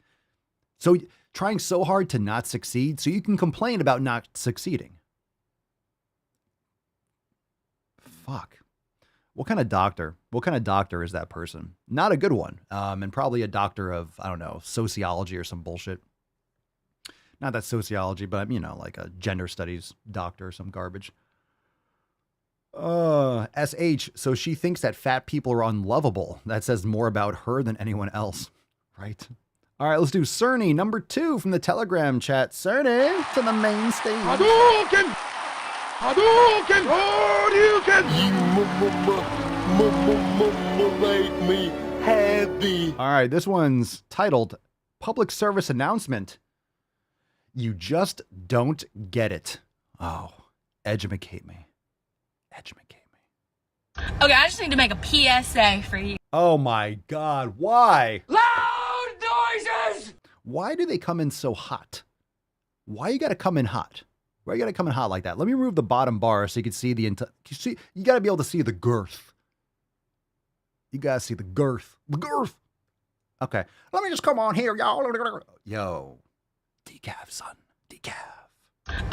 So trying so hard to not succeed so you can complain about not succeeding. Fuck. What kind of doctor is that person? Not a good one. And probably a doctor of, I don't know, sociology or some bullshit. Not that sociology, but, you know, like a gender studies doctor or some garbage. SH, so she thinks that fat people are unlovable. That says more about her than anyone else, right? All right, let's do Cerny, number 2 from the Telegram chat. Cerny, to the main stage. Hadouken! Hadouken! You make me happy. All right, this one's titled Public Service Announcement. You just don't get it. Oh, educate me. Educate me. Okay, I just need to make a PSA for you. Oh my God, why? Loud noises! Why do they come in so hot? Why you gotta come in hot? Why you gotta come in hot like that? Let me remove the bottom bar so you can see the you gotta be able to see the girth. You gotta see the girth. The girth. Okay. Let me just come on here, y'all. Yo. Decaf, son. Decaf.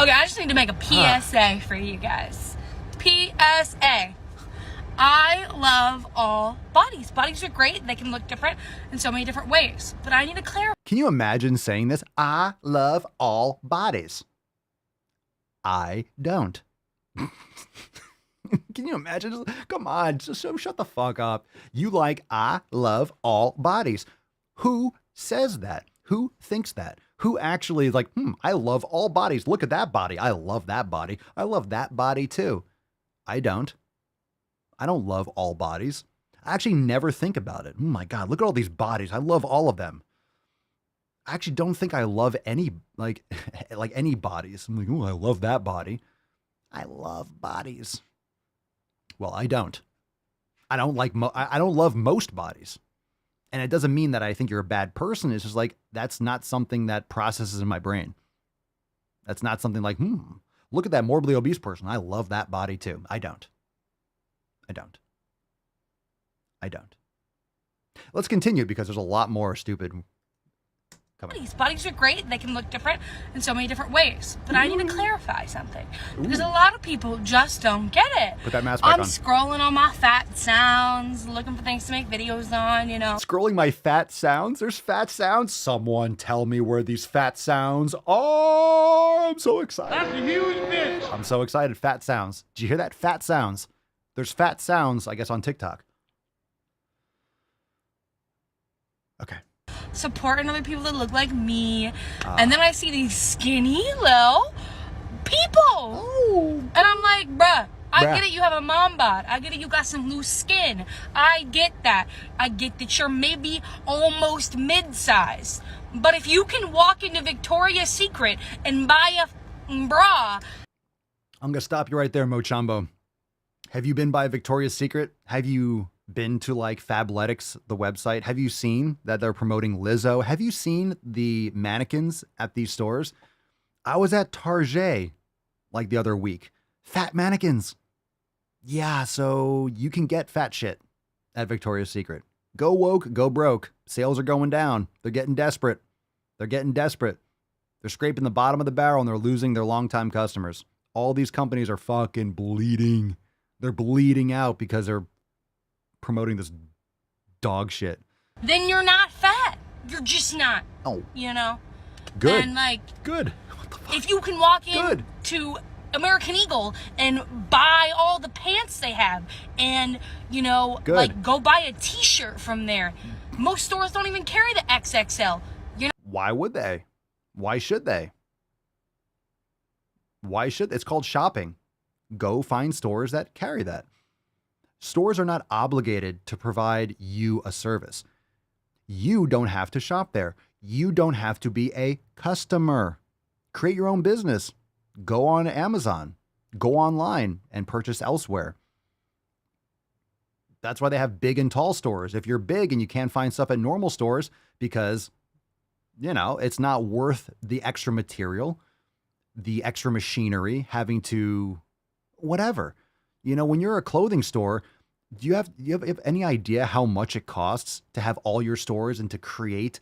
Okay, I just need to make a PSA for you guys. PSA. I love all bodies. Bodies are great. They can look different in so many different ways. But I need to clarify. Can you imagine saying this? I love all bodies. I don't. Can you imagine? Come on, just shut the fuck up. You like, I love all bodies. Who says that? Who thinks that? Who actually is like, I love all bodies. Look at that body. I love that body. I love that body too. I don't. I don't love all bodies. I actually never think about it. Oh my God, look at all these bodies. I love all of them. I actually don't think I love any, like any bodies. I'm like, oh, I love that body. I love bodies. Well, I don't. I don't like, I don't love most bodies. And it doesn't mean that I think you're a bad person. It's just like, that's not something that processes in my brain. That's not something like, look at that morbidly obese person. I love that body too. I don't. I don't. I don't. Let's continue because there's a lot more stupid coming. Bodies are great. They can look different in so many different ways. But I need to clarify something. Because a lot of people just don't get it. Put that mask back on. I'm scrolling on my fat sounds, looking for things to make videos on, you know. Scrolling my fat sounds? There's fat sounds? Someone tell me where these fat sounds are. I'm so excited. That's a huge bitch. I'm so excited. Fat sounds. Did you hear that? Fat sounds. There's fat sounds, I guess, on TikTok. Okay. Supporting other people that look like me. And then I see these skinny little people. And I'm like, bruh, I get it, you have a mom bod. I get it, you got some loose skin. I get that. I get that you're maybe almost mid-size. But if you can walk into Victoria's Secret and buy a bra. I'm going to stop you right there, Mochambo. Have you been by Victoria's Secret? Have you been to like Fabletics, the website? Have you seen that they're promoting Lizzo? Have you seen the mannequins at these stores? I was at Target like the other week. Fat mannequins. Yeah, so you can get fat shit at Victoria's Secret. Go woke, go broke. Sales are going down. They're getting desperate. They're getting desperate. They're scraping the bottom of the barrel and they're losing their longtime customers. All these companies are fucking bleeding. They're bleeding out because they're promoting this dog shit. Then you're not fat. You're just not. Oh. You know? Good. And like. Good. If you can walk in to American Eagle and buy all the pants they have and, you know, Good. like go buy a t-shirt from there. Most stores don't even carry the XXL. You know? Why would they? Why should they? Why should? It's called shopping. Go find stores that carry that. Stores are not obligated to provide you a service. You don't have to shop there. You don't have to be a customer. Create your own business. Go on Amazon. Go online and purchase elsewhere. That's why they have big and tall stores. If you're big and you can't find stuff at normal stores because, you know, it's not worth the extra material, the extra machinery, having to whatever. You know, when you're a clothing store, do you have any idea how much it costs to have all your stores and to create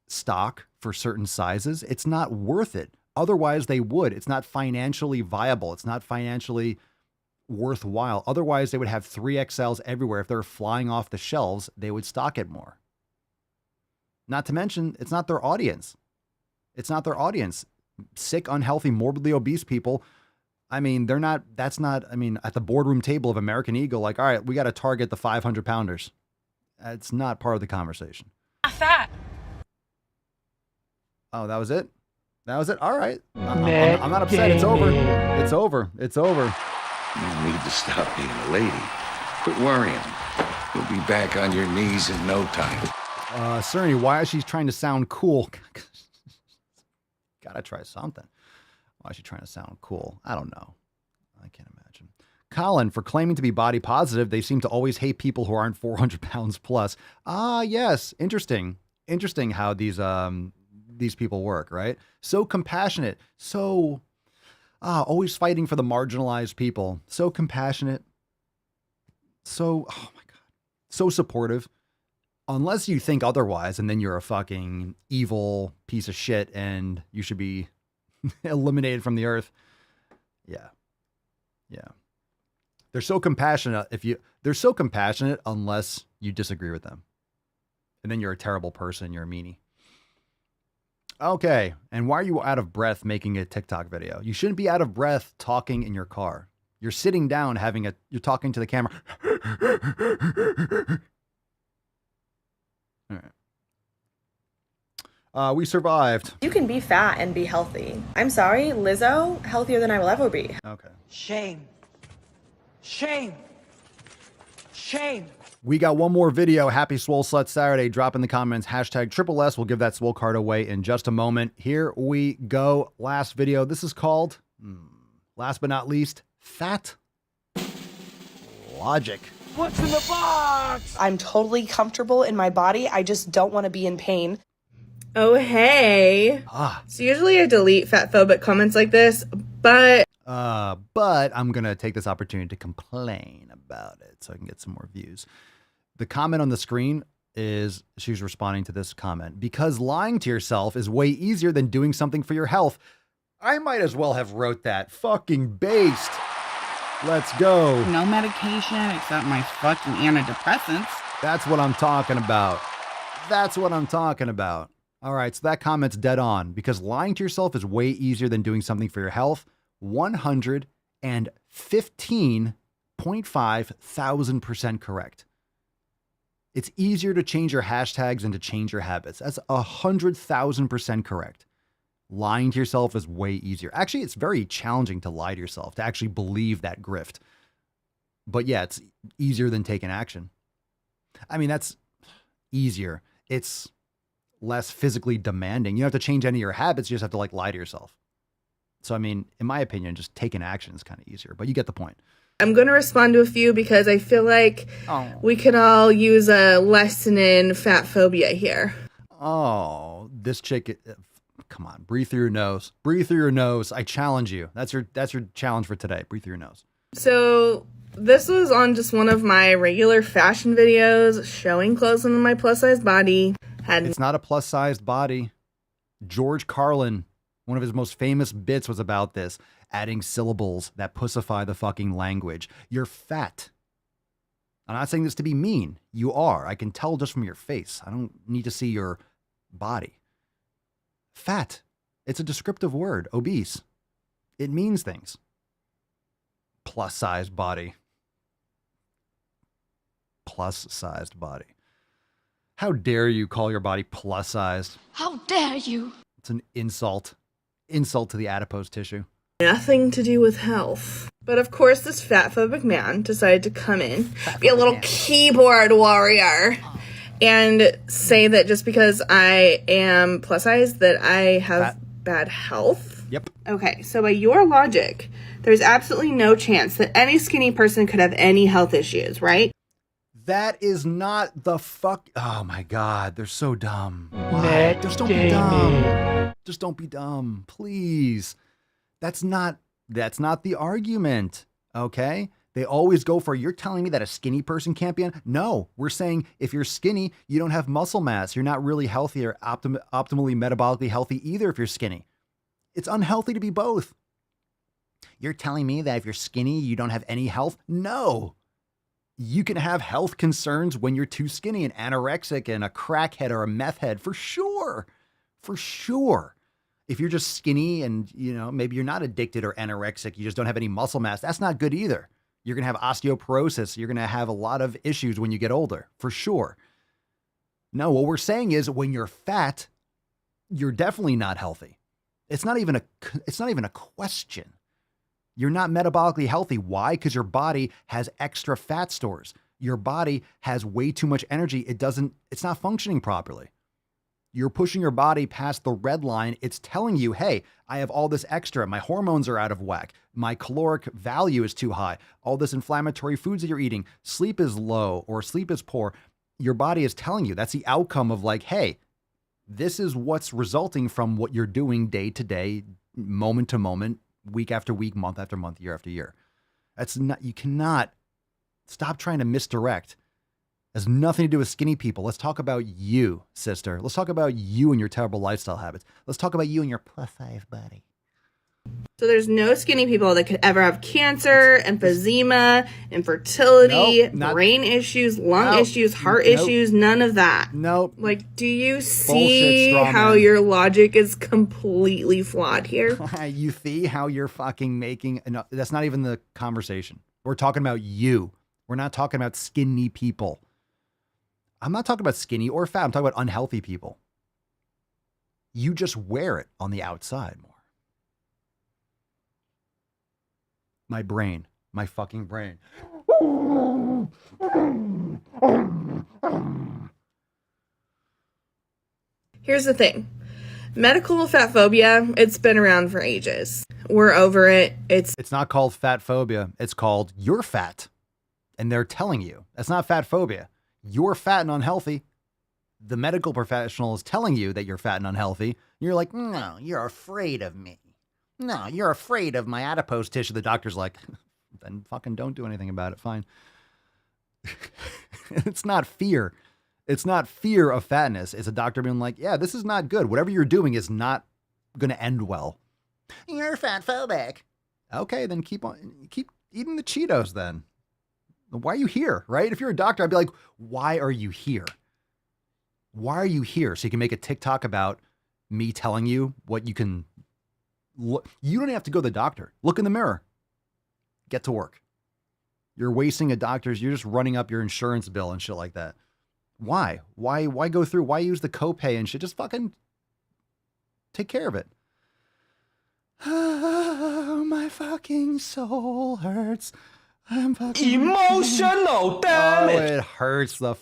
stock for certain sizes? It's not worth it. Otherwise, they would. It's not financially viable. It's not financially worthwhile. Otherwise, they would have 3XLs everywhere. If they're flying off the shelves, they would stock it more. Not to mention, it's not their audience. It's not their audience. Sick, unhealthy, morbidly obese people. I mean, they're not, that's not, I mean, at the boardroom table of American Eagle, like, all right, we got to target the 500 pounders. It's not part of the conversation. Fat. Oh, that was it? That was it? All right. I'm not upset. It's over. It's over. It's over. You need to stop being a lady. Quit worrying. You'll be back on your knees in no time. Cerny, why is she trying to sound cool? Gotta try something. Why is she trying to sound cool? I don't know. I can't imagine. Colin, for claiming to be body positive, they seem to always hate people who aren't 400 pounds plus. Ah, yes. Interesting. Interesting how these people work, right? So compassionate. So always fighting for the marginalized people. So compassionate. So, oh my God. So supportive. Unless you think otherwise, and then you're a fucking evil piece of shit and you should be eliminated from the earth. Yeah. Yeah. They're so compassionate. They're so compassionate unless you disagree with them. And then you're a terrible person. You're a meanie. Okay. And why are you out of breath making a TikTok video? You shouldn't be out of breath talking in your car. You're sitting down you're talking to the camera. All right. We survived. You can be fat and be healthy. I'm sorry, Lizzo, healthier than I will ever be. Okay. Shame. Shame. Shame. We got one more video. Happy Swole Slut Saturday. Drop in the comments, hashtag triple S. We'll give that Swole card away in just a moment. Here we go. Last video. This is called, last but not least, Fat Logic. What's in the box? I'm totally comfortable in my body. I just don't want to be in pain. Oh, hey. So usually I delete fatphobic comments like this, but I'm going to take this opportunity to complain about it so I can get some more views. The comment on the screen is she's responding to this comment. Because lying to yourself is way easier than doing something for your health. I might as well have wrote that. Fucking based. Let's go. No medication except my fucking antidepressants. That's what I'm talking about. That's what I'm talking about. All right, so that comment's dead on. Because lying to yourself is way easier than doing something for your health. 115.5,000% correct. It's easier to change your hashtags than to change your habits. That's 100,000% correct. Lying to yourself is way easier. Actually, it's very challenging to lie to yourself, to actually believe that grift. But yeah, it's easier than taking action. I mean, that's easier. It's less physically demanding. You don't have to change any of your habits. You just have to lie to yourself. So, I mean, in my opinion, just taking action is kind of easier, but you get the point. I'm going to respond to a few because I feel like we could all use a lesson in fat phobia here. Oh, this chick, come on, breathe through your nose. Breathe through your nose. I challenge you. That's your challenge for today. Breathe through your nose. So this was on just one of my regular fashion videos showing clothes on my plus size body. It's not a plus sized body. George Carlin, one of his most famous bits was about this, adding syllables that pussify the fucking language. You're fat. I'm not saying this to be mean. You are. I can tell just from your face. I don't need to see your body. Fat. It's a descriptive word. Obese. It means things. Plus-sized body. Plus-sized body. How dare you call your body plus-sized? How dare you? It's an insult. Insult to the adipose tissue. Nothing to do with health. But of course, this fatphobic man decided to come in, be a little keyboard warrior, and say that just because I am plus size that I have bad health. Yep. Okay, so by your logic, there's absolutely no chance that any skinny person could have any health issues, right? That is not the fuck. Oh my God, they're so dumb. Why? Just don't be dumb. Just don't be dumb, please. That's not the argument, okay? They always go for, you're telling me that a skinny person can't be on? No, we're saying if you're skinny, you don't have muscle mass. You're not really healthy or optimally metabolically healthy either if you're skinny. It's unhealthy to be both. You're telling me that if you're skinny, you don't have any health? No. You can have health concerns when you're too skinny, and anorexic and a crackhead or a meth head, for sure. For sure. If you're just skinny and, you know, maybe you're not addicted or anorexic, you just don't have any muscle mass, that's not good either. You're going to have osteoporosis. You're going to have a lot of issues when you get older, for sure. No, what we're saying is when you're fat, you're definitely not healthy. It's not even a question. You're not metabolically healthy. Why? Because your body has extra fat stores. Your body has way too much energy. It's not functioning properly. You're pushing your body past the red line. It's telling you, hey, I have all this extra. My hormones are out of whack. My caloric value is too high. All this inflammatory foods that you're eating. Sleep is low or sleep is poor. Your body is telling you. That's the outcome of like, hey, this is what's resulting from what you're doing day to day, moment to moment, week after week, month after month, year after year. You cannot stop trying to misdirect. It has nothing to do with skinny people. Let's talk about you, sister. Let's talk about you and your terrible lifestyle habits. Let's talk about you and your plus-size body. So there's no skinny people that could ever have cancer, emphysema, infertility, brain issues, lung issues, heart issues, none of that. Nope. Like, do you see how your logic is completely flawed here? You see how you're fucking making... No, that's not even the conversation. We're talking about you. We're not talking about skinny people. I'm not talking about skinny or fat. I'm talking about unhealthy people. You just wear it on the outside more. My brain. My fucking brain. Here's the thing. Medical fat phobia, it's been around for ages. We're over it. It's not called fat phobia. It's called you're fat. And they're telling you. That's not fat phobia. You're fat and unhealthy. The medical professional is telling you that you're fat and unhealthy. You're like, no, you're afraid of me. No, you're afraid of my adipose tissue. The doctor's like, then fucking don't do anything about it. Fine. It's not fear. It's not fear of fatness. It's a doctor being like, yeah, this is not good. Whatever you're doing is not going to end well. You're fat phobic. Okay, then keep eating the Cheetos then. Why are you here, right? If you're a doctor, I'd be like, why are you here? Why are you here? So you can make a TikTok about me telling you what you can look. You don't have to go to the doctor. Look in the mirror. Get to work. You're wasting a doctor's, you're just running up your insurance bill and shit like that. Why? Why go through? Why use the copay and shit? Just fucking take care of it. Oh, my fucking soul hurts. I'm fucking emotional damage. Oh, it hurts. The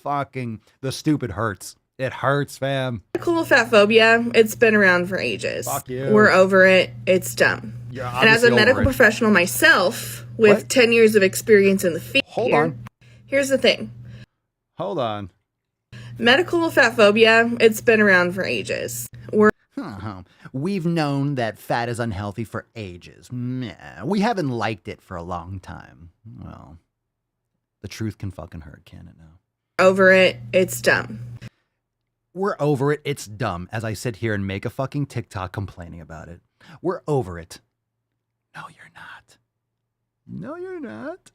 stupid hurts. It hurts, fam. Medical fat phobia, it's been around for ages. Fuck you. We're over it. It's dumb. And as a medical professional myself, with 10 years of experience in the field. Hold on. Here's the thing. Hold on. Medical fat phobia, it's been around for ages. We've known that fat is unhealthy for ages. We haven't liked it for a long time. Well, the truth can fucking hurt, can it now? Over it. It's dumb. We're over it. It's dumb. As I sit here and make a fucking TikTok complaining about it. We're over it. No, you're not. No, you're not.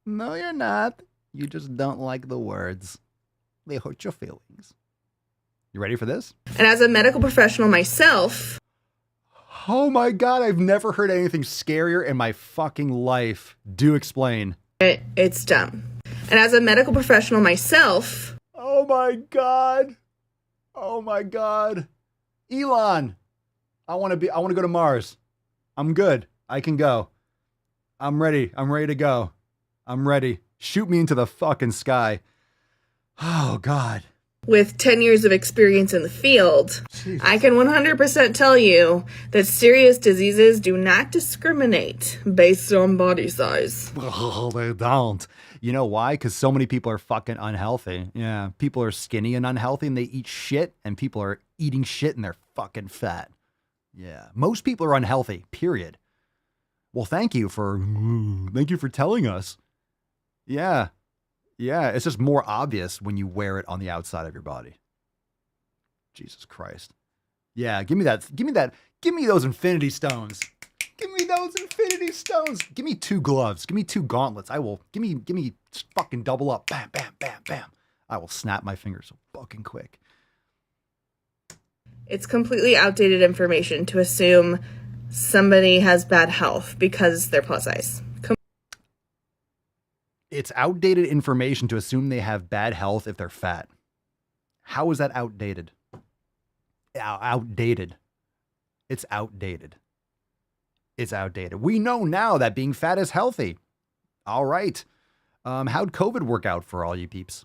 No, you're not. You just don't like the words. They hurt your feelings. You ready for this? And as a medical professional myself, Oh my God, I've never heard anything scarier in my fucking life. Do explain. It's dumb. And as a medical professional myself... Oh my God. Oh my God. Elon, I want to go to Mars. I'm good. I can go. I'm ready. I'm ready to go. I'm ready. Shoot me into the fucking sky. Oh God. With 10 years of experience in the field, I can 100% tell you that serious diseases do not discriminate based on body size. Oh, they don't. You know why? Because so many people are fucking unhealthy. Yeah, people are skinny and unhealthy and they eat shit, and people are eating shit and they're fucking fat. Yeah, most people are unhealthy, period. Well, thank you for telling us. Yeah. Yeah, it's just more obvious when you wear it on the outside of your body. Jesus Christ. Yeah, give me that. Give me those infinity stones. Give me those infinity stones. Give me 2 gloves. Give me 2 gauntlets. Give me fucking double up. Bam, bam, bam, bam. I will snap my fingers so fucking quick. It's completely outdated information to assume somebody has bad health because they're plus size. It's outdated information to assume they have bad health if they're fat. How is that outdated? Outdated. It's outdated. It's outdated. We know now that being fat is healthy. All right. How'd COVID work out for all you peeps?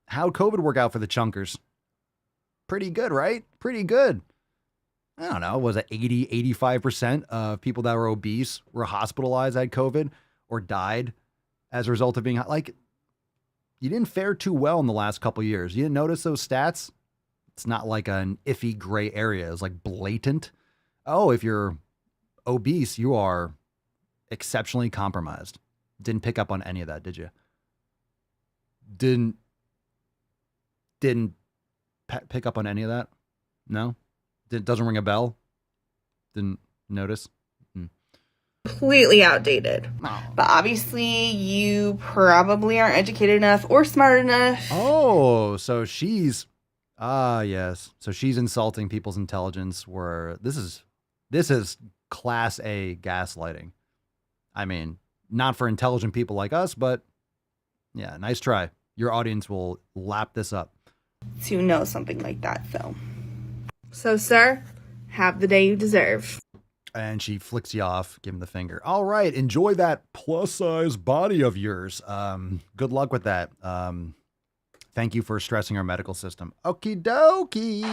How'd COVID work out for the chunkers? Pretty good, right? Pretty good. I don't know. Was it 80, 85% of people that were obese were hospitalized, had COVID, or died as a result of being like, you didn't fare too well in the last couple of years. You didn't notice those stats? It's not like an iffy gray area. It's like blatant. Oh, if you're obese, you are exceptionally compromised. Didn't pick up on any of that, did you? Didn't pick up on any of that? No? Doesn't ring a bell? Didn't notice? Completely outdated. But obviously you probably aren't educated enough or smart enough. Oh, so she's yes. So she's insulting people's intelligence where this is class A gaslighting. I mean, not for intelligent people like us, but yeah, nice try. Your audience will lap this up. To know something like that, Phil. So, sir, have the day you deserve. And she flicks you off, give him the finger. All right, enjoy that plus-size body of yours. Good luck with that. Thank you for stressing our medical system. Okie dokie.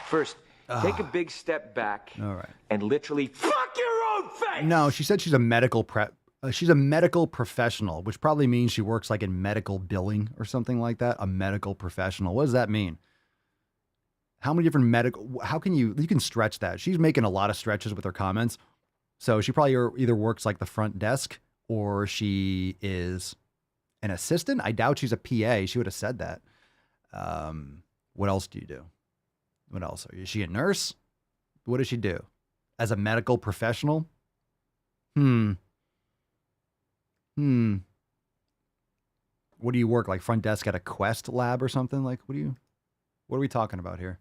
First, take a big step back. All right. And literally fuck your own face. No, she said she's a medical professional, which probably means she works like in medical billing or something like that. A medical professional. What does that mean? How many different how can you can stretch that? She's making a lot of stretches with her comments. So she probably either works like the front desk or she is an assistant. I doubt she's a PA. She would have said that. What else do you do? What else? Is she a nurse? What does she do? As a medical professional? What do you work, like front desk at a Quest lab or something? Like, what are we talking about here?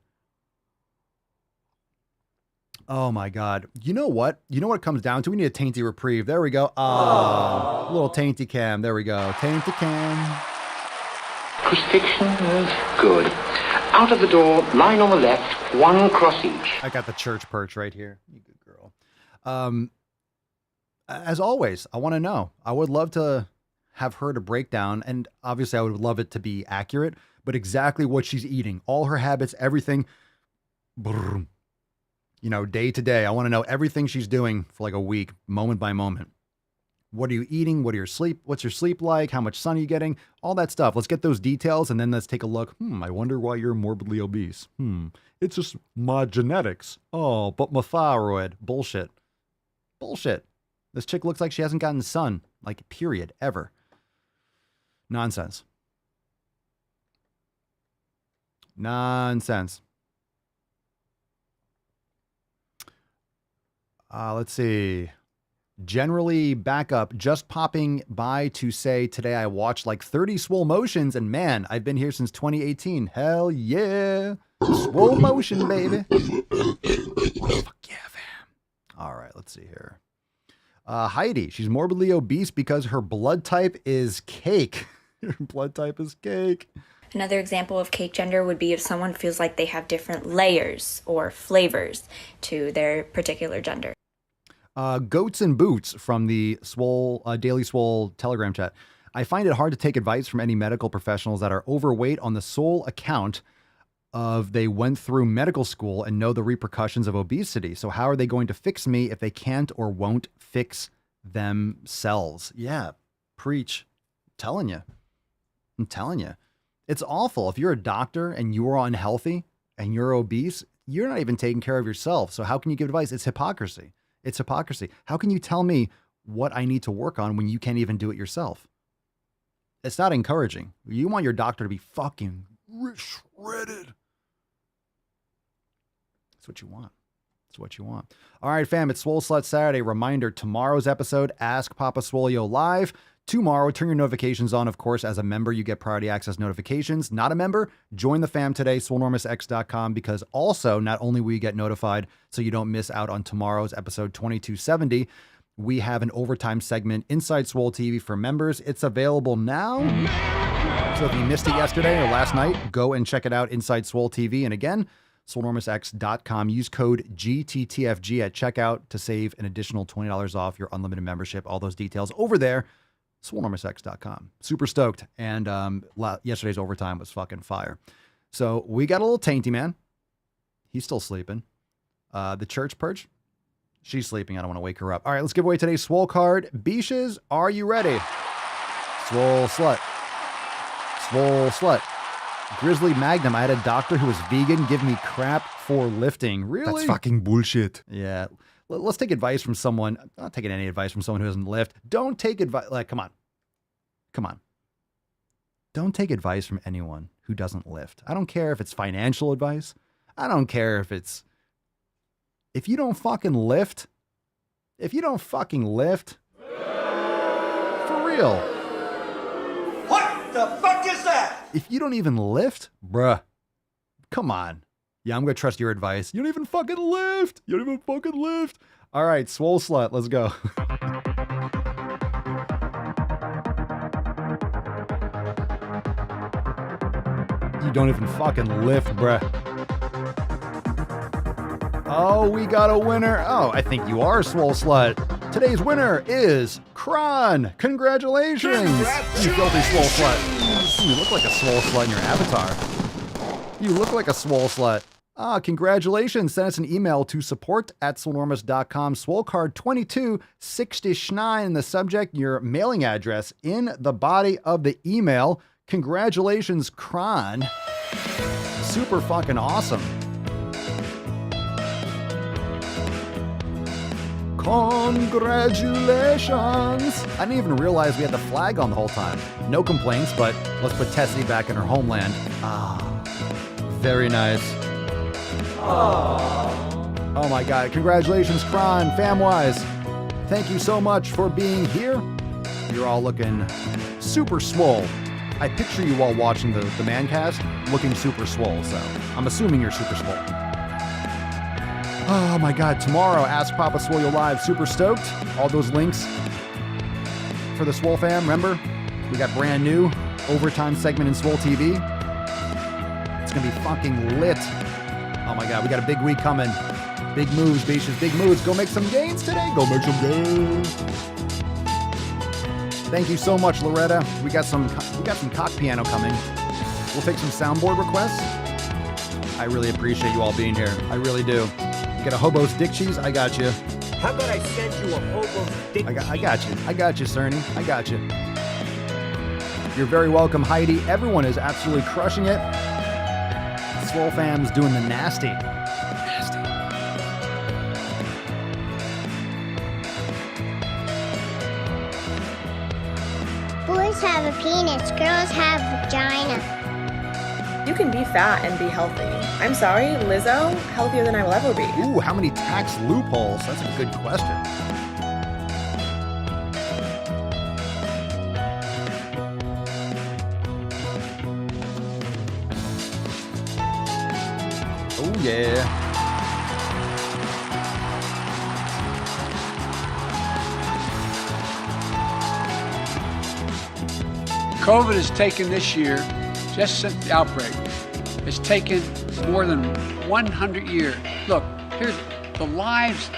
Oh my God. You know what? You know what it comes down to? We need a tainty reprieve. There we go. Oh, little tainty cam. There we go. Tainty cam. Crucifixion is good. Out of the door, line on the left, 1 cross each. I got the church perch right here. You good girl. As always, I want to know. I would love to have heard a breakdown, and obviously I would love it to be accurate, but exactly what she's eating, all her habits, everything, day to day. I want to know everything she's doing for like a week, moment by moment. What are you eating? What's your sleep like? How much sun are you getting? All that stuff. Let's get those details, and then let's take a look. I wonder why you're morbidly obese. It's just my genetics. Oh, but my thyroid. Bullshit. This chick looks like she hasn't gotten sun, like, period, ever. Nonsense. Let's see. Generally back up, just popping by to say today I watched like 30 Swole Motions, and man, I've been here since 2018. Hell yeah. Swole Motion, baby. Fuck yeah, fam. All right, let's see here. Heidi, she's morbidly obese because her blood type is cake. Her blood type is cake. Another example of cake gender would be if someone feels like they have different layers or flavors to their particular gender. Goats and Boots from the Swole Daily Swole Telegram chat. I find it hard to take advice from any medical professionals that are overweight on the sole account of they went through medical school and know the repercussions of obesity. So how are they going to fix me if they can't or won't fix themselves? Yeah, preach. I'm telling you. It's awful. If you're a doctor and you're unhealthy and you're obese, you're not even taking care of yourself. So how can you give advice? It's hypocrisy. It's hypocrisy. How can you tell me what I need to work on when you can't even do it yourself? It's not encouraging. You want your doctor to be fucking shredded. That's what you want. That's what you want. All right, fam, it's Swole Slut Saturday. Reminder, tomorrow's episode, Ask Papa Swolio live. Tomorrow, turn your notifications on. Of course, as a member, you get priority access notifications. Not a member? Join the fam today, SwoleNormousX.com, because also, not only will you get notified so you don't miss out on tomorrow's episode 2270, we have an overtime segment inside SwoleTV for members. It's available now. So if you missed it yesterday or last night, go and check it out inside SwoleTV. And again, SwoleNormousX.com. Use code GTTFG at checkout to save an additional $20 off your unlimited membership. All those details over there. SwoleNormousX.com. Super stoked. And yesterday's overtime was fucking fire. So we got a little tainty man. He's still sleeping. The church perch. She's sleeping. I don't want to wake her up. All right, let's give away today's Swole card. Beaches, are you ready? Swole Slut. Swole Slut. Grizzly Magnum. I had a doctor who was vegan give me crap for lifting. Really? That's fucking bullshit. Yeah. Let's take advice from someone. I'm not taking any advice from someone who doesn't lift. Don't take advice. Like, come on. Don't take advice from anyone who doesn't lift. I don't care if it's financial advice. I don't care if you don't fucking lift, for real. What the fuck is that? If you don't even lift, bruh, come on. Yeah, I'm going to trust your advice. You don't even fucking lift. All right, Swole Slut, let's go. You don't even fucking lift, bruh. Oh, we got a winner. Oh, I think you are, Swole Slut. Today's winner is Kron. Congratulations. You filthy Swole Slut. You look like a Swole Slut in your avatar. You look like a Swole Slut. Congratulations. Send us an email to support@swolenormous.com. Swole card 2269 in the subject, your mailing address in the body of the email. Congratulations, Kron. Super fucking awesome. Congratulations. I didn't even realize we had the flag on the whole time. No complaints, but let's put Tessie back in her homeland. Very nice. Oh my God. Congratulations, Kron, Famwise. Thank you so much for being here. You're all looking super swole. I picture you while watching the Mancast looking super swole, so I'm assuming you're super swole. Oh my God, tomorrow, Ask Papa Swole Live, super stoked. All those links for the Swole fam, remember? We got brand new overtime segment in SwoleTV. It's gonna be fucking lit. Oh my God, we got a big week coming. Big moves, bitches, big moves. Go make some gains today. Go make some gains. Thank you so much, Loretta. We got some cock piano coming. We'll take some soundboard requests. I really appreciate you all being here. I really do. You got a hobo's dick cheese? I got you. How about I send you a hobo's dick I got you. I got you, Cerny. I got you. You're very welcome, Heidi. Everyone is absolutely crushing it. Swole fam's doing the nasty. Boys have a penis, girls have a vagina. You can be fat and be healthy. I'm sorry, Lizzo, healthier than I will ever be. Ooh, how many tax loopholes? That's a good question. Oh, yeah. COVID has taken this year, just since the outbreak, it's taken more than 100 years. Look, here's the lives,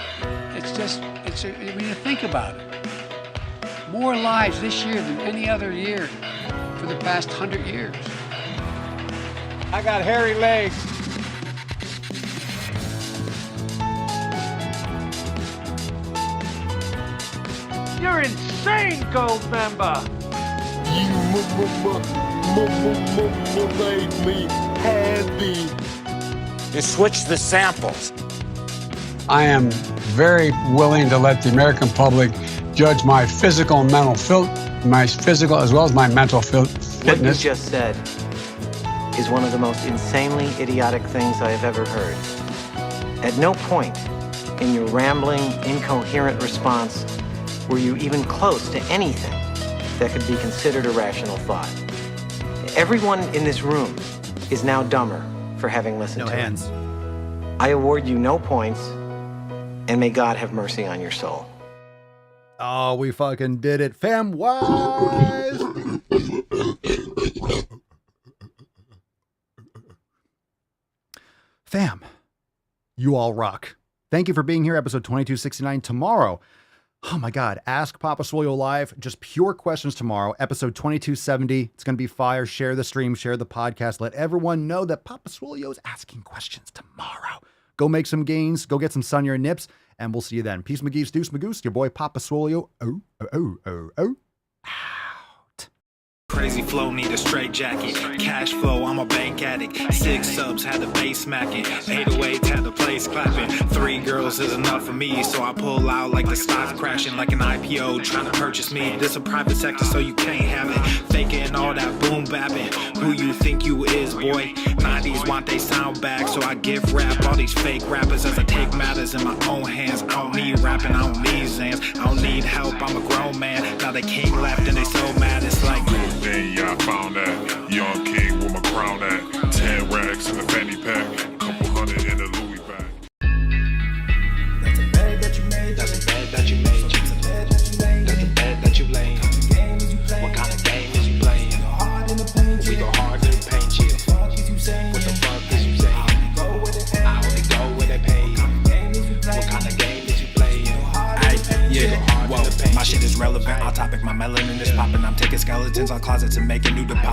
when you think about it, more lives this year than any other year for the past 100 years. I got hairy legs. You're insane, gold member. You made me happy. You switch the samples. I am very willing to let the American public judge my physical and mental my physical as well as my mental fitness. What you just said is one of the most insanely idiotic things I have ever heard. At no point in your rambling, incoherent response were you even close to anything that could be considered a rational thought. Everyone in this room is now dumber for having listened to it. I award you no points, and may God have mercy on your soul. Oh, we fucking did it, fam wise. Fam, you all rock. Thank you for being here, episode 2269. Tomorrow, oh my God, Ask Papa Swole live, just pure questions tomorrow, episode 2270. It's going to be fire. Share the stream, share the podcast. Let everyone know that Papa Swole is asking questions tomorrow. Go make some gains, go get some sun your nips, and we'll see you then. Peace, McGee's, deuce, Magoose, your boy Papa Swole. Oh. Crazy flow, need a straight jacket. Cash flow, I'm a bank addict. 6 subs, had the bass smacking. 808s, had the place clapping. 3 girls is enough for me, so I pull out like the stock crashing. Like an IPO trying to purchase me. This a private sector, so you can't have it. Faking all that boom bapping. Who you think you is, boy? 90s want they sound back, so I gift rap all these fake rappers as I take matters in my own hands. I don't need rapping, I don't need Zans. I don't need help, I'm a grown man. Now they king left and they so mad, it's like then yeah, I found that young king with my crown at 10 racks in the fanny pack, couple hundred in a Louis bag. That's a bed that you made. That's a bed that you made. That's a bed that you laid. That's a bed that you laid. What kind of game is you playing? We go hard in the paint, yeah. What the fuck is you saying? I only go where they pay. What kind of game is you playing? Yeah, whoa, my shit is relevant. On topic, my melanin is popping. I'm taking skeletons on closets and making new deposits.